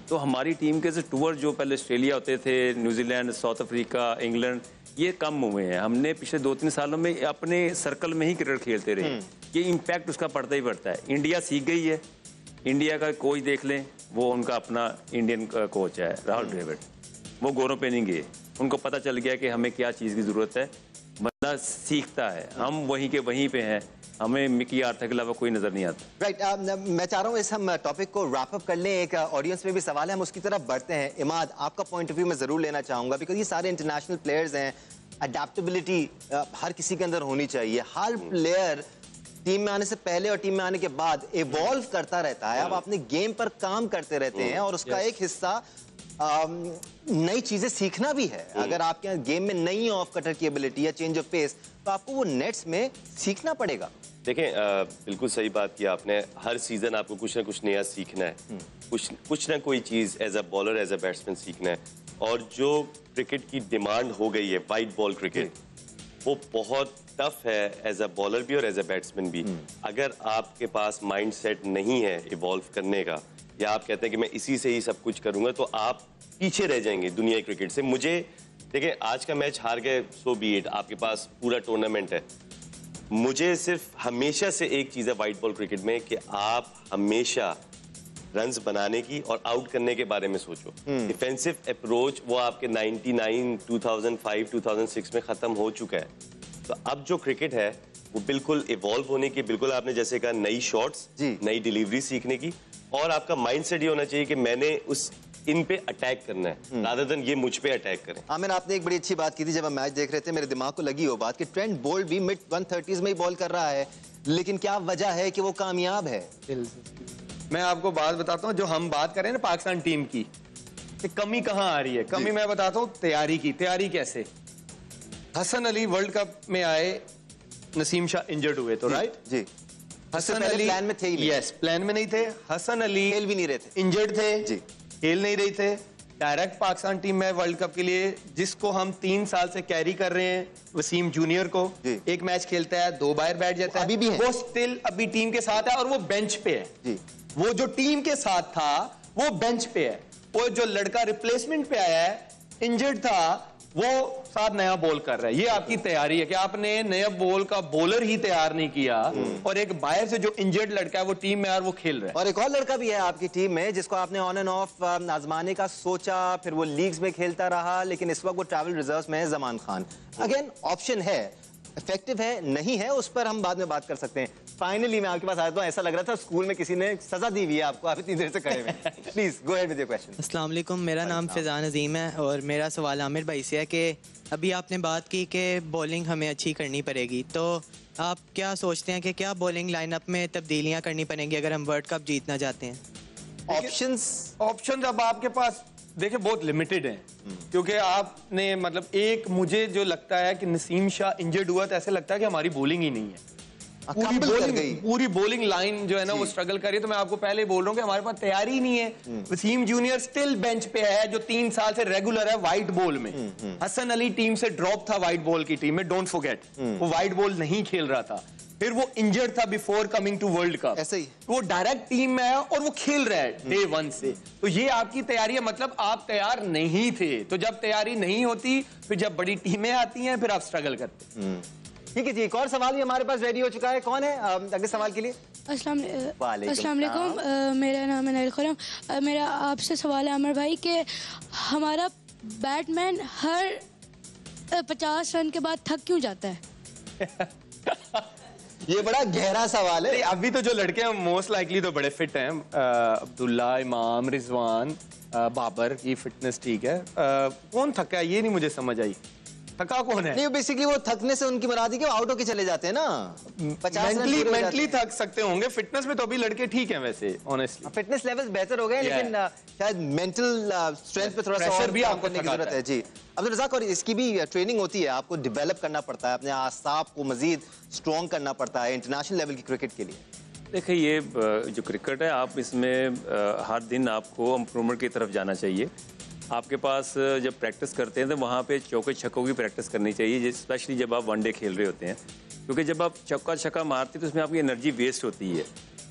C: तो हमारी टीम के टूर जो पहले ऑस्ट्रेलिया होते थे, न्यूजीलैंड, साउथ अफ्रीका, इंग्लैंड, ये कम हुए हैं। हमने पिछले 2-3 सालों में अपने सर्कल में ही क्रिकेट खेलते रहे। ये इम्पैक्ट उसका पड़ता ही पड़ता है। इंडिया सीख गई है। इंडिया का कोच देख लें, वो उनका अपना इंडियन कोच है राहुल द्रविड़, वो गौरव पे नहीं गए। उनको पता चल गया कि हमें क्या चीज़ की ज़रूरत है। बंदा सीखता है, हम वहीं के वहीं पे हैं। हमें मिकी आर्थर के अलावा कोई नजर नहीं आता।
A: राइट, मैं चाह रहा हूँ इस हम टॉपिक को रैप अप कर लें। एक ऑडियंस में भी सवाल है, हम उसकी तरफ बढ़ते हैं। इमाद, आपका पॉइंट ऑफ व्यू मैं जरूर लेना चाहूंगा, बिकॉज ये सारे इंटरनेशनल प्लेयर्स हैं। अडेप्टेबिलिटी हर किसी के अंदर होनी चाहिए। हर प्लेयर टीम में आने से पहले और टीम में आने के बाद इवॉल्व करता रहता है। आप अपने गेम पर काम करते रहते हैं और उसका एक हिस्सा नई चीजें सीखना भी है। अगर आपके गेम में नई ऑफ कटर की एबिलिटी या चेंज ऑफ पेस, तो आपको वो नेट्स में सीखना पड़ेगा।
B: देखें, बिल्कुल सही बात की आपने। हर सीजन आपको कुछ ना कुछ नया सीखना है, कुछ ना कोई चीज as a bowler, as a batsman सीखना है। और जो क्रिकेट की डिमांड हो गई है, वाइट बॉल क्रिकेट, वो बहुत टफ है एज अ बॉलर भी और एज अ बैट्समैन भी। अगर आपके पास माइंड सेट नहीं है इवॉल्व करने का, या आप कहते हैं कि मैं इसी से ही सब कुछ करूंगा, तो आप पीछे रह जाएंगे दुनिया क्रिकेट से। मुझे देखिए, आज का मैच हार गए, सो बी इट, आपके पास पूरा टूर्नामेंट है। मुझे सिर्फ हमेशा से एक चीज है वाइट बॉल क्रिकेट में, कि आप हमेशा रन्स बनाने की और आउट करने के बारे में सोचो। डिफेंसिव अप्रोच वो आपके 99, 2005, 2006 में खत्म हो चुका है। तो अब जो क्रिकेट है वो बिल्कुल इवॉल्व होने की, बिल्कुल आपने जैसे कहा, नई शॉट्स, नई डिलीवरी सीखने की, और आपका माइंडसेट ये होना चाहिए कि मैंने उस इन पे अटैक करना है, रादर देन ये मुझ पे अटैक करें।
A: आमिर, आपने एक बड़ी अच्छी बात की थी जब हम मैच देख रहे थे, मेरे दिमाग को लगी वो बात कि ट्रेंट बोल्ट भी मिड 130s में ही बॉल कर रहा है, लेकिन क्या वजह है कि वो कामयाब है?
D: मैं आपको बात बताता हूँ, जो हम बात कर रहे हैं ना पाकिस्तान टीम की, कि कमी कहाँ आ रही है। कमी मैं बताता हूँ तैयारी की। तैयारी कैसे? हसन अली वर्ल्ड कप में आए, नसीम शाह इंजर्ड हुए तो राइट
A: जी,
D: हसन अली
A: प्लान में थे ही नहीं।
D: यस, प्लान में नहीं थे। हसन अली
A: खेल भी नहीं रहे थे,
D: इंजर्ड थे
A: जी,
D: खेल नहीं रहे थे। डायरेक्ट पाकिस्तान टीम में वर्ल्ड कप के लिए, जिसको हम 3 साल से कैरी कर रहे हैं, वसीम जूनियर को, एक मैच खेलता है, 2 बार बैठ जाता है,
A: अभी भी है,
D: वो स्टिल अभी टीम के साथ है और वो बेंच पे है जी। वो जो टीम के साथ था वो बेंच पे है। वो जो लड़का रिप्लेसमेंट पे आया है, इंजर्ड था, वो साथ नया बॉल कर रहा है। ये आपकी तैयारी है कि आपने नया बॉल का बॉलर ही तैयार नहीं किया, और एक बाहर से जो इंजर्ड लड़का है वो टीम में, यार वो खेल रहा है।
A: और एक और लड़का भी है आपकी टीम में जिसको आपने ऑन एंड ऑफ आजमाने का सोचा, फिर वो लीग्स में खेलता रहा, लेकिन इस वक्त वो ट्रैवल रिजर्व्स में है, जमान खान। अगेन ऑप्शन है, इफेक्टिव है नहीं है, उस पर हम बाद में बात कर सकते हैं। फाइनली मैं आपके पास आया तो ऐसा लग रहा था स्कूल में किसी ने सजा दी हुई है आपको, आप इतनी देर से खड़े हुए। Please go ahead with your question.
H: अस्सलाम वालेकुम, मेरा नाम फिजान अजीम है और मेरा सवाल आमिर भाई से है कि अभी आपने बात की कि बॉलिंग हमें अच्छी करनी पड़ेगी, तो आप क्या सोचते हैं कि क्या बॉलिंग लाइनअप में तब्दीलियां करनी पड़ेंगी अगर हम वर्ल्ड कप जीतना चाहते हैं?
D: ऑप्शंस अब आपके पास देखिए बहुत लिमिटेड हैं, क्योंकि आपने मतलब एक मुझे जो लगता है कि नसीम शाह इंजर्ड हुआ तो ऐसे लगता है कि हमारी बॉलिंग ही नहीं है, पूरी बॉलिंग लाइन जो है ना वो स्ट्रगल कर रही है। तो मैं आपको पहले ही बोल रहा हूँ कि हमारे पास तैयारी ही नहीं है। वसीम जूनियर स्टिल बेंच पे है जो 3 साल से रेगुलर है वाइट बॉल में। हसन अली टीम से ड्रॉप था वाइट बॉल की टीम में, डोंट फॉरगेट, वो वाइट बॉल नहीं खेल रहा था, फिर वो इंजर्ड था before coming to world cup,
A: ऐसे ही
D: वो डायरेक्ट टीम में है और वो खेल रहा है डे 1 से। तो ये आपकी तैयारी है, मतलब आप तैयार नहीं थे। तो जब तैयारी नहीं होती, फिर जब बड़ी टीमें आती हैं, फिर आप स्ट्रगल करते।
A: ठीक है जी, एक और सवाल भी हमारे पास रेडी हो चुका है। कौन है अगले सवाल के लिए?
I: अस्सलाम वालेकुम, मेरा नाम है नैल खुरम। मेरा आपसे सवाल है अमर भाई कि हमारा बैट्समैन हर 50 रन के बाद थक क्यों जाता है?
A: ये बड़ा गहरा सवाल है।
D: अभी तो जो लड़के हैं मोस्ट लाइकली तो बड़े फिट हैं, अब्दुल्ला, इमाम, रिजवान, बाबर की फिटनेस ठीक है। कौन थका है ये नहीं मुझे समझ आई, थका कौन है?
A: नहीं, बेसिकली वो थकने से उनकी मरादी के आउट होके चले जाते हैं ना। 50
D: मेंटली थक सकते होंगे, फिटनेस में तो अभी लड़के ठीक हैं वैसे, ऑनेस्टली
A: फिटनेस लेवल्स बेहतर हो गए, लेकिन शायद मेंटल स्ट्रेंथ पे थोड़ा सा और
D: भी आपको
A: करने की जरूरत है। जी अब्दुल रज़ाक, और इसकी भी ट्रेनिंग होती है, आपको डेवलप करना पड़ता है, अपने आसाब को मजीद स्ट्रॉन्ग करना पड़ता है इंटरनेशनल लेवल की क्रिकेट के लिए।
C: देखिए, ये जो क्रिकेट है, आप इसमें हर दिन आपको इम्प्रूवमेंट की तरफ जाना चाहिए। आपके पास जब प्रैक्टिस करते हैं तो वहाँ पे चौके छक्कों की प्रैक्टिस करनी चाहिए, स्पेशली जब आप वनडे खेल रहे होते हैं, क्योंकि जब आप चौका छक्का मारते हैं तो उसमें आपकी एनर्जी वेस्ट होती है।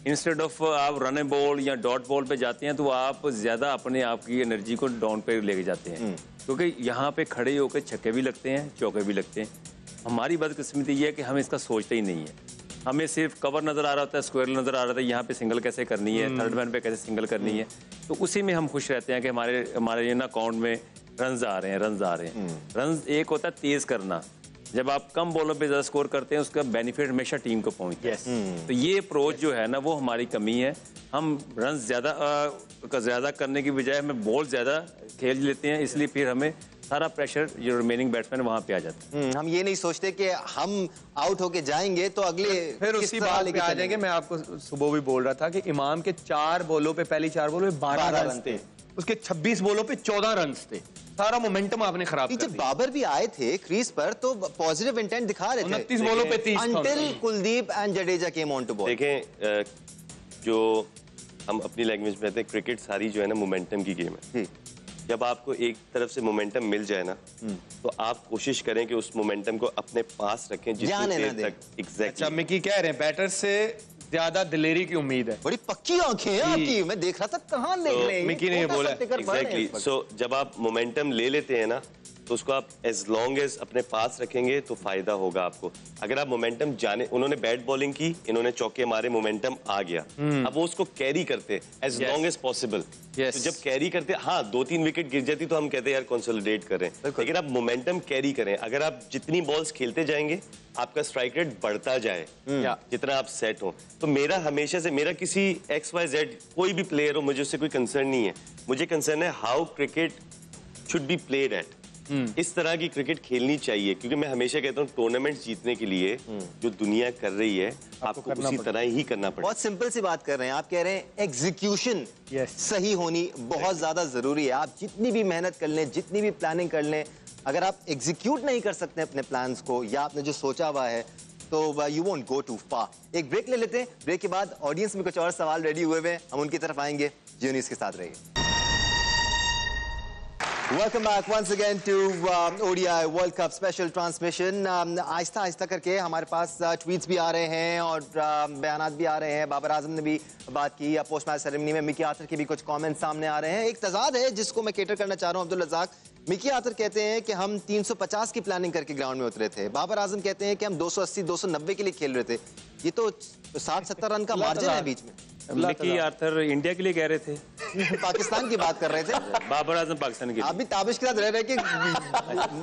C: इंस्टेड ऑफ आप रन बॉल या डॉट बॉल पे जाते हैं तो आप ज़्यादा अपने आप की एनर्जी को डाउन पे लेके जाते हैं, क्योंकि यहाँ पे खड़े होकर छक्के भी लगते हैं, चौके भी लगते हैं। हमारी बदकिस्मती ये है कि हम इसका सोचते ही नहीं है। हमें सिर्फ कवर नज़र आ रहा होता है, स्क्वायर नज़र आ रहा था, यहाँ पे सिंगल कैसे करनी है, थर्ड मैन पे कैसे सिंगल करनी है, तो उसी में हम खुश रहते हैं कि हमारे ये ना अकाउंट में रन्स आ रहे हैं। रन्स एक होता है तेज़ करना, जब आप कम बॉलों पे ज़्यादा स्कोर करते हैं उसका बेनिफिट हमेशा टीम को पहुँचता है। तो ये अप्रोच जो है ना वो हमारी कमी है। हम रन्स ज़्यादा करने की बजाय हमें बॉल ज़्यादा खेल लेते हैं, इसलिए फिर हमें सारा प्रेशर जो रिमेनिंग बैट्समैन वहां पे आ जाता है।
A: हम ये नहीं सोचते कि हम आउट होके जाएंगे तो अगले
D: फिर उसी बात पे आ जाएंगे। मैं आपको सुबह भी बोल रहा था कि इमाम के 4 बॉलों पे, पहली 4 बॉलों पे 12 रन थे, उसके 26 बॉलों पे 14 रन थे। सारा मोमेंटम आपने खराब कर दिया।
A: बाबर भी आए थे क्रीज पर तो पॉजिटिव इंटेंट दिखा रहे थे,
D: 29 बॉलों पे 30
A: until Kuldeep and Jadeja came on to bowl.
B: देखें, जो हम अपनी लैंग्वेज में कहते हैं, क्रिकेट सारी जो है ना मोमेंटम की गेम है। जब आपको एक तरफ से मोमेंटम मिल जाए ना, तो आप कोशिश करें कि उस मोमेंटम को अपने पास रखें जितनी देर तक। एग्जैक्टली।
D: अच्छा, मिकी कह रहे हैं बैटर से ज्यादा दिलेरी की उम्मीद है।
A: बड़ी पक्की आंखें हैं आपकी, मैं देख रहा था कहां देख रहे हैं।
D: मिकी ने ये बोला
B: एग्जैक्टली। सो जब आप मोमेंटम ले लेते हैं ना, तो उसको आप एज लॉन्ग एज अपने पास रखेंगे तो फायदा होगा आपको। अगर आप मोमेंटम जाने, उन्होंने बैट बॉलिंग की, इन्होंने चौके मारे, मोमेंटम आ गया, अब वो उसको कैरी करते एज लॉन्ग एज पॉसिबल। तो जब कैरी करते, हाँ 2-3 विकेट गिर जाती तो हम कहते हैं यार कंसोलिडेट करें, लेकिन आप मोमेंटम कैरी करें। अगर आप जितनी बॉल्स खेलते जाएंगे आपका स्ट्राइक रेट बढ़ता जाए जितना आप सेट हो। तो मेरा हमेशा से, मेरा किसी XYZ कोई भी प्लेयर हो, मुझे उससे कोई कंसर्न नहीं है। मुझे कंसर्न है how cricket should be played at. इस तरह की क्रिकेट खेलनी चाहिए, क्योंकि मैं हमेशा कहता हूँ टूर्नामेंट जीतने के लिए जो दुनिया कर रही है आपको उसी तरह ही करना पड़ेगा।
A: बहुत सिंपल सी बात कर रहे हैं आप, कह रहे हैं एग्जीक्यूशन सही होनी बहुत ज्यादा जरूरी है। आप जितनी भी मेहनत कर लें, जितनी भी प्लानिंग कर लें, अगर आप एग्जीक्यूट नहीं कर सकते अपने प्लान्स को या आपने जो सोचा हुआ है, तो यू वोंट गो टू फार। एक ब्रेक ले लेते हैं, ब्रेक के बाद ऑडियंस में कुछ और सवाल रेडी हुए हुए हैं, हम उनकी तरफ आएंगे। जियो न्यूज़ के साथ रहिए। Welcome back once again to ODI World Cup special transmission. Aahista Aahista करके हमारे पास ट्वीट्स भी आ रहे हैं और बयानात भी आ रहे हैं। बाबर आजम ने भी बात की, पोस्ट मैच सेरेमनी में मिकी आर्थर के भी कुछ कमेंट्स सामने आ रहे हैं। एक तजाद है जिसको मैं केटर करना चाह रहा हूँ। अब्दुल रज़ाक, मिकी आर्थर कहते हैं कि हम 350 की प्लानिंग करके ग्राउंड में उतरे थे। बाबर आजम कहते हैं कि हम 280-290 के लिए खेल रहे थे। ये तो 60-70 रन का मार्जिन है बीच में।
C: मिकी आर्थर इंडिया के लिए कह रहे थे,
A: पाकिस्तान की बात कर रहे थे।
C: बाबर आजम पाकिस्तान के लिए।
A: आप भी ताबिश के साथ रह रहे कि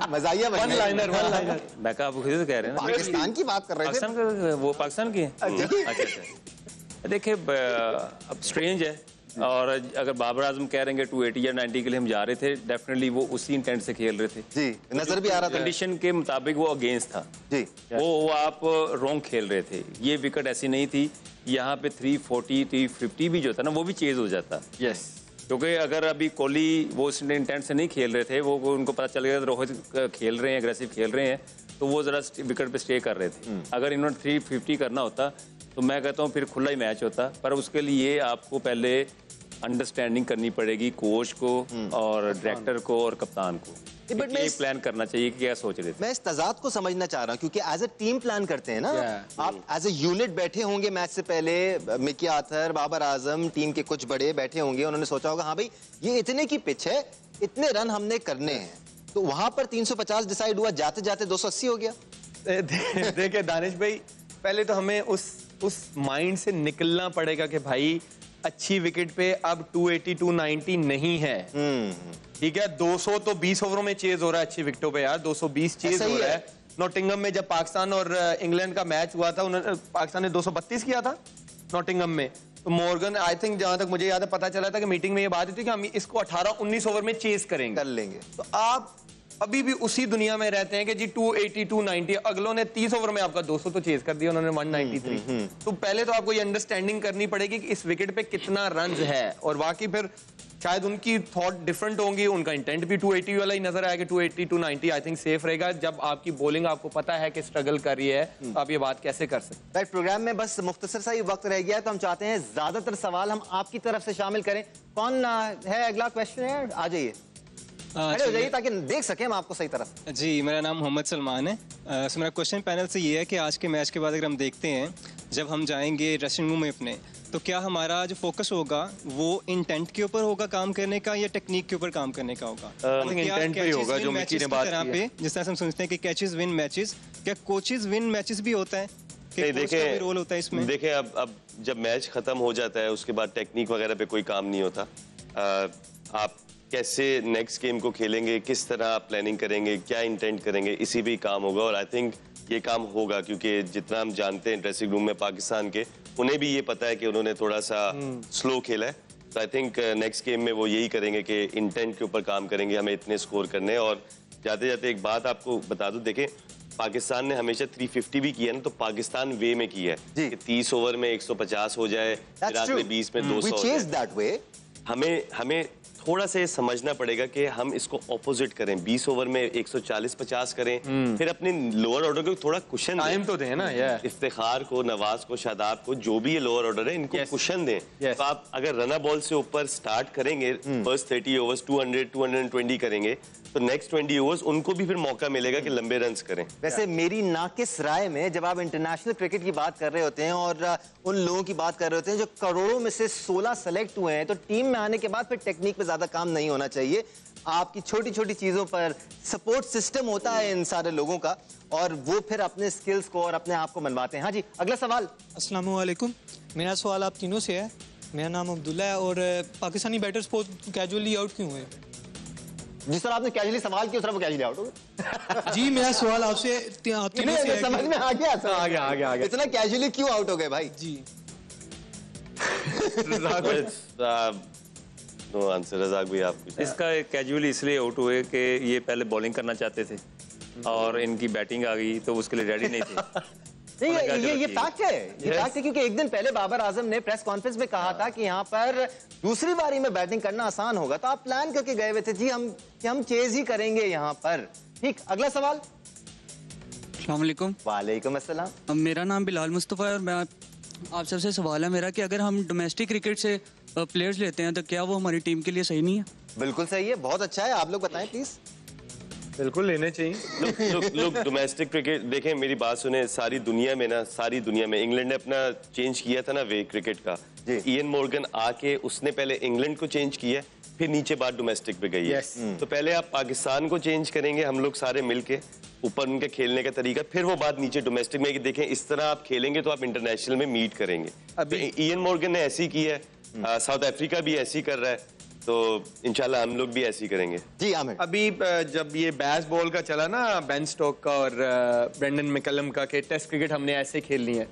A: मजाइया
D: वन लाइनर।
C: मैं कहा, आप खुद तो कह रहे हैं ना,
A: पाकिस्तान की बात कर रहे थे।
C: पाकिस्तान का, वो पाकिस्तान की है। अच्छा। देखिए, अब स्ट्रेंज है, और अगर बाबर आजम कह रहे हैं 280 या 90 के लिए हम जा रहे थे, डेफिनेटली वो उसी इंटेंट से खेल रहे थे
A: जी, नजर भी आ रहा था
C: कंडीशन के मुताबिक वो अगेंस्ट था
A: जी,
C: वो आप रॉन्ग खेल रहे थे। ये विकेट ऐसी नहीं थी, यहाँ पे 340 350 भी जो था ना वो भी चेज हो जाता।
D: यस,
C: क्योंकि अगर अभी कोहली वो उस इंटेंट से नहीं खेल रहे थे, वो उनको पता चल गया रोहित खेल रहे हैं, एग्रेसिव खेल रहे हैं, तो वो जरा विकेट पे स्टे कर रहे थे। अगर इन्होंने 350 करना होता तो मैं कहता हूँ फिर खुला ही मैच होता, पर उसके लिए आपको पहले अंडरस्टैंडिंग करनी पड़ेगी कोच को और डायरेक्टर को और कप्तान को।
A: बट मैं
C: प्लान करना चाहिए कि क्या सोच रहे थे।
A: मैं इस तजाद को समझना चाह रहा हूँ, क्योंकि एज ए टीम प्लान करते हैं ना, आप एज ए यूनिट बैठे होंगे मैच से पहले, Mickey Arthur, Babar Azam, team के कुछ बड़े बैठे होंगे, उन्होंने सोचा होगा हाँ भाई ये इतने की पिच है, इतने रन हमने करने हैं, तो वहां पर 350 डिसाइड हुआ, जाते जाते 280 हो गया।
D: देखिए दानिश भाई, पहले तो हमें उस माइंड से निकलना पड़ेगा कि भाई अच्छी विकेट पे अब 280 290 नहीं है। ठीक है, 200 तो 20 ओवरों में चेज हो रहा है अच्छी विकेटों पे यार, 220 चेज हो रहा है। नॉटिंगम में जब पाकिस्तान और इंग्लैंड का मैच हुआ था, उन्होंने पाकिस्तान ने 232 किया था नॉटिंगम में, तो मॉर्गन आई थिंक जहां तक मुझे याद है पता चला था कि मीटिंग में ये बात हुई थी कि हम इसको 18-19 ओवर में चेज करेंगे,
A: कर लेंगे।
D: तो आप अभी भी उसी दुनिया में रहते हैं कि जी 280 290, अगलों ने 30 ओवर में आपका 200 तो चेज कर दिया, उन्होंने 193। तो पहले तो आपको ये अंडरस्टैंडिंग करनी पड़ेगी कि इस विकेट पे कितना रन है, और बाकी फिर शायद उनकी थॉट डिफरेंट होंगी, उनका इंटेंट भी 280 वाला ही नजर आएगा। 280 290 आई थिंक सेफ रहेगा। जब आपकी बॉलिंग आपको पता है कि स्ट्रगल कर रही है, तो आप ये बात कैसे कर सकते हैं।
A: राइट, प्रोग्राम में बस मुख्तसर सा ही वक्त रह गया है, तो हम चाहते हैं ज्यादातर सवाल हम आपकी तरफ से शामिल करें। कौन है अगला क्वेश्चन है? आ जाइए, खड़े हो जाइए ताकि देख सकें हम आपको सही तरह।
J: जी, मेरा नाम मोहम्मद सलमान है। सो मेरा क्वेश्चन पैनल से ये है कि आज के मैच के बाद अगर हम देखते हैं, जब हम जाएंगे ड्रेसिंग रूम में अपने, तो क्या हमारा जो फोकस होगा वो इंटेंट के ऊपर होगा काम करने का, या टेक्निक के ऊपर काम करने का होगा?
D: इंटेंट पे ही होगा, जो मिकी ने बात की है।
J: जिस तरह से हम समझते हैं कि कैचेस विन मैचेस, क्या कोचेस विन मैचेस भी होता है?
B: देखें
J: रोल होता है इसमें?
B: देखें, अब जब मैच खत्म हो जाता है उसके बाद टेक्निक वगैरह पे कोई काम नहीं होता। आप कैसे नेक्स्ट गेम को खेलेंगे, किस तरह आप प्लानिंग करेंगे, क्या इंटेंट करेंगे, इसी भी काम होगा। और आई थिंक ये काम होगा, क्योंकि जितना हम जानते हैं ड्रेसिंग रूम में पाकिस्तान के, उन्हें भी ये पता है कि उन्होंने थोड़ा सा स्लो खेला है। तो आई थिंक नेक्स्ट गेम में वो यही करेंगे कि इंटेंट के ऊपर काम करेंगे, हमें इतने स्कोर करने। और जाते जाते एक बात आपको बता दूं, देखें पाकिस्तान ने हमेशा 350 भी किया ना, तो पाकिस्तान वे में किया है कि 30 ओवर में 150 हो जाए, फिर आखिरी 20 में 200 हो जाए। हमें थोड़ा सा ये समझना पड़ेगा कि हम इसको ऑपोजिट करें, 20 ओवर में 140-50 करें, फिर अपने लोअर ऑर्डर को थोड़ा कुशन
D: टाइम तो दें ना यार।
B: इफ्तिखार को, नवाज को, शादाब को, जो भी ये लोअर ऑर्डर है, इनको कुशन दें। तो आप अगर रनर बॉल से ऊपर स्टार्ट करेंगे, फर्स्ट 30 ओवर्स 200-220 करेंगे, तो नेक्स्ट 20 ओवर्स उनको भी फिर मौका मिलेगा कि लंबे रन्स करें।
A: वैसे मेरी नाकिस राय में, जब आप इंटरनेशनल क्रिकेट की बात कर रहे होते हैं और उन लोगों की बात कर रहे होते हैं जो करोड़ों में से 16 सेलेक्ट हुए हैं, तो टीम में आने के बाद फिर टेक्निक पे ज्यादा काम नहीं होना चाहिए। आपकी छोटी छोटी चीजों पर सपोर्ट सिस्टम होता है इन सारे लोगों का, और वो फिर अपने स्किल्स को और अपने आप को मनवाते हैं। हाँ जी, अगला सवाल।
H: अस्सलाम वालेकुम, मेरा सवाल आप तीनों से है। मेरा नाम अब्दुल्ला है, और पाकिस्तानी बैटर्स बहुत कैजुअली आउट क्यों हुए?
A: जिस तरह आपने कैजुअली सवाल किया, उस तरह वो कैजुअली आउट हो गए।
H: जी, मेरा सवाल आपसे
A: समझ में आ गया। इतना कैजुअली क्यों आउट हो गए भाई? जी
B: नो आंसर। रज़ाक भाई, आप
C: इसका कैजुअली इसलिए आउट हुए कि ये पहले बॉलिंग करना चाहते थे और इनकी बैटिंग आ गई तो उसके लिए रेडी नहीं थे।
A: नहीं, ये फैक्ट है, ये फैक्ट है, क्योंकि एक दिन पहले बाबर आजम ने प्रेस कॉन्फ्रेंस में कहा था कि यहाँ पर दूसरी बारी में बैटिंग करना आसान होगा, तो आप प्लान करके गए हुए थे जी हम चेज ही करेंगे यहाँ पर। ठीक, अगला सवाल।
K: अस्सलाम वालेकुम।
A: वालेकुम अस्सलाम।
K: मेरा नाम बिलाल मुस्तफ़ा है, और मैं आप सबसे सवाल है मेरा कि अगर हम डोमेस्टिक क्रिकेट से प्लेयर्स लेते हैं तो क्या वो हमारी टीम के लिए सही नहीं है?
A: बिल्कुल सही है, बहुत अच्छा है। आप लोग बताएं प्लीज।
D: बिल्कुल लेने चाहिए।
B: लोग डोमेस्टिक क्रिकेट देखें, मेरी बात सुने, सारी दुनिया में इंग्लैंड ने अपना चेंज किया था ना वे क्रिकेट का। इयन मॉर्गन आके उसने पहले इंग्लैंड को चेंज किया, फिर नीचे बात डोमेस्टिक पे गई है। तो पहले आप पाकिस्तान को चेंज करेंगे, हम लोग सारे मिलके, ऊपर उनके खेलने का तरीका, फिर वो बात नीचे डोमेस्टिक में। देखें, इस तरह आप खेलेंगे तो आप इंटरनेशनल में मीट करेंगे। अभी इयन मॉर्गन ने ऐसे ही किया है, साउथ अफ्रीका भी ऐसे ही कर रहा है। तो इंशाल्लाह हम लोग भी ऐसे ही करेंगे।
A: जी आमिर,
D: अभी जब ये बैस बॉल का चला ना, बेन स्टोक का और ब्रेंडन मैकलम का, के टेस्ट क्रिकेट हमने ऐसे खेलनी है,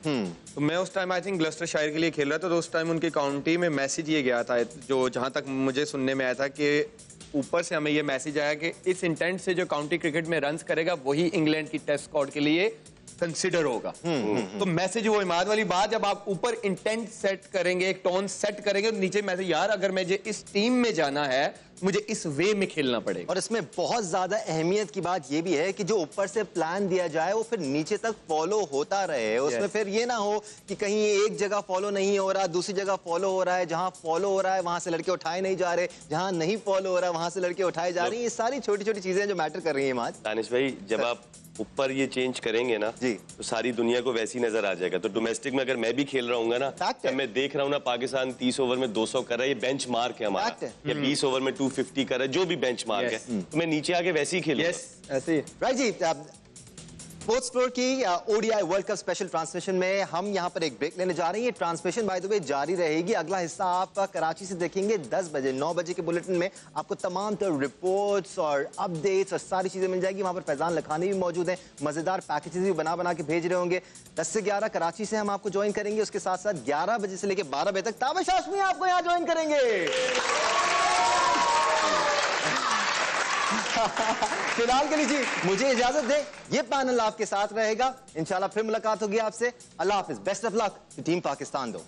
D: तो मैं उस टाइम आई थिंक ग्लस्टरशायर के लिए खेल रहा था, तो उस टाइम उनकी काउंटी में मैसेज ये गया था, जो जहां तक मुझे सुनने में आया था कि ऊपर से हमें ये मैसेज आया कि इस इंटेंट से जो काउंटी क्रिकेट में रन्स करेगा वही इंग्लैंड की टेस्ट स्क्वाड के लिए कंसिडर होगा। तो मैसेज वो इमाद वाली बात, जब आप ऊपर इंटेंट सेट करेंगे, एक टोन सेट करेंगे, तो नीचे मैसेज, यार अगर मुझे इस टीम में जाना है मुझे इस वे में खेलना पड़ेगा।
A: और इसमें बहुत ज्यादा अहमियत की बात ये भी है कि जो ऊपर से प्लान दिया जाए वो फिर नीचे तक फॉलो होता रहे, उसमें फिर ये ना हो कि कहीं एक जगह फॉलो नहीं हो रहा, दूसरी जगह फॉलो हो रहा है, जहां फॉलो हो रहा है वहां से लड़के उठाए नहीं जा रहे, जहां नहीं फॉलो हो रहा है वहां से लड़के उठाए जा रहे हैं। ये सारी छोटी छोटी चीजें जो मैटर कर रही है। मात
B: दानिश भाई, जब आप ऊपर ये चेंज करेंगे ना
A: जी,
B: तो सारी दुनिया को वैसी नजर आ जाएगा। तो डोमेस्टिक में अगर मैं भी खेल रहा हूँ ना, जब मैं देख रहा हूँ ना पाकिस्तान 30 ओवर में 200 कर रहा है, ये बेंच मार्क है हमारा, या 20 ओवर में 250 कर रहा है, जो भी बेंच मार्क है, तो मैं नीचे आके वैसे ही खेलूंगा।
D: ऐसे ही
A: राइट जी। स्पोर्ट्स फ्लोर की ODI world cup special transmission में हम यहां पर एक ब्रेक लेने जा रहे हैं। ये ट्रांसमिशन बाय द वे जारी रहेगी। अगला हिस्सा आप कराची से देखेंगे 10 बजे। 9 बजे के बुलेटिन में आपको तमाम तरह रिपोर्ट्स और अपडेट्स और सारी चीजें मिल जाएगी। वहां पर फैजान लखानी भी मौजूद हैं, मजेदार पैकेजेस भी बना बना के भेज रहे होंगे। 10 से 11 कराची से हम आपको ज्वाइन करेंगे। उसके साथ साथ 11 बजे से लेकर 12 बजे तक ताबिश हाशमी आपको यहाँ ज्वाइन करेंगे। फिलहाल के लिए जी मुझे इजाजत दे, ये पैनल आपके साथ रहेगा। इंशाल्लाह फिर मुलाकात होगी आपसे। अल्लाह हाफिज, best of luck, team Pakistan दो।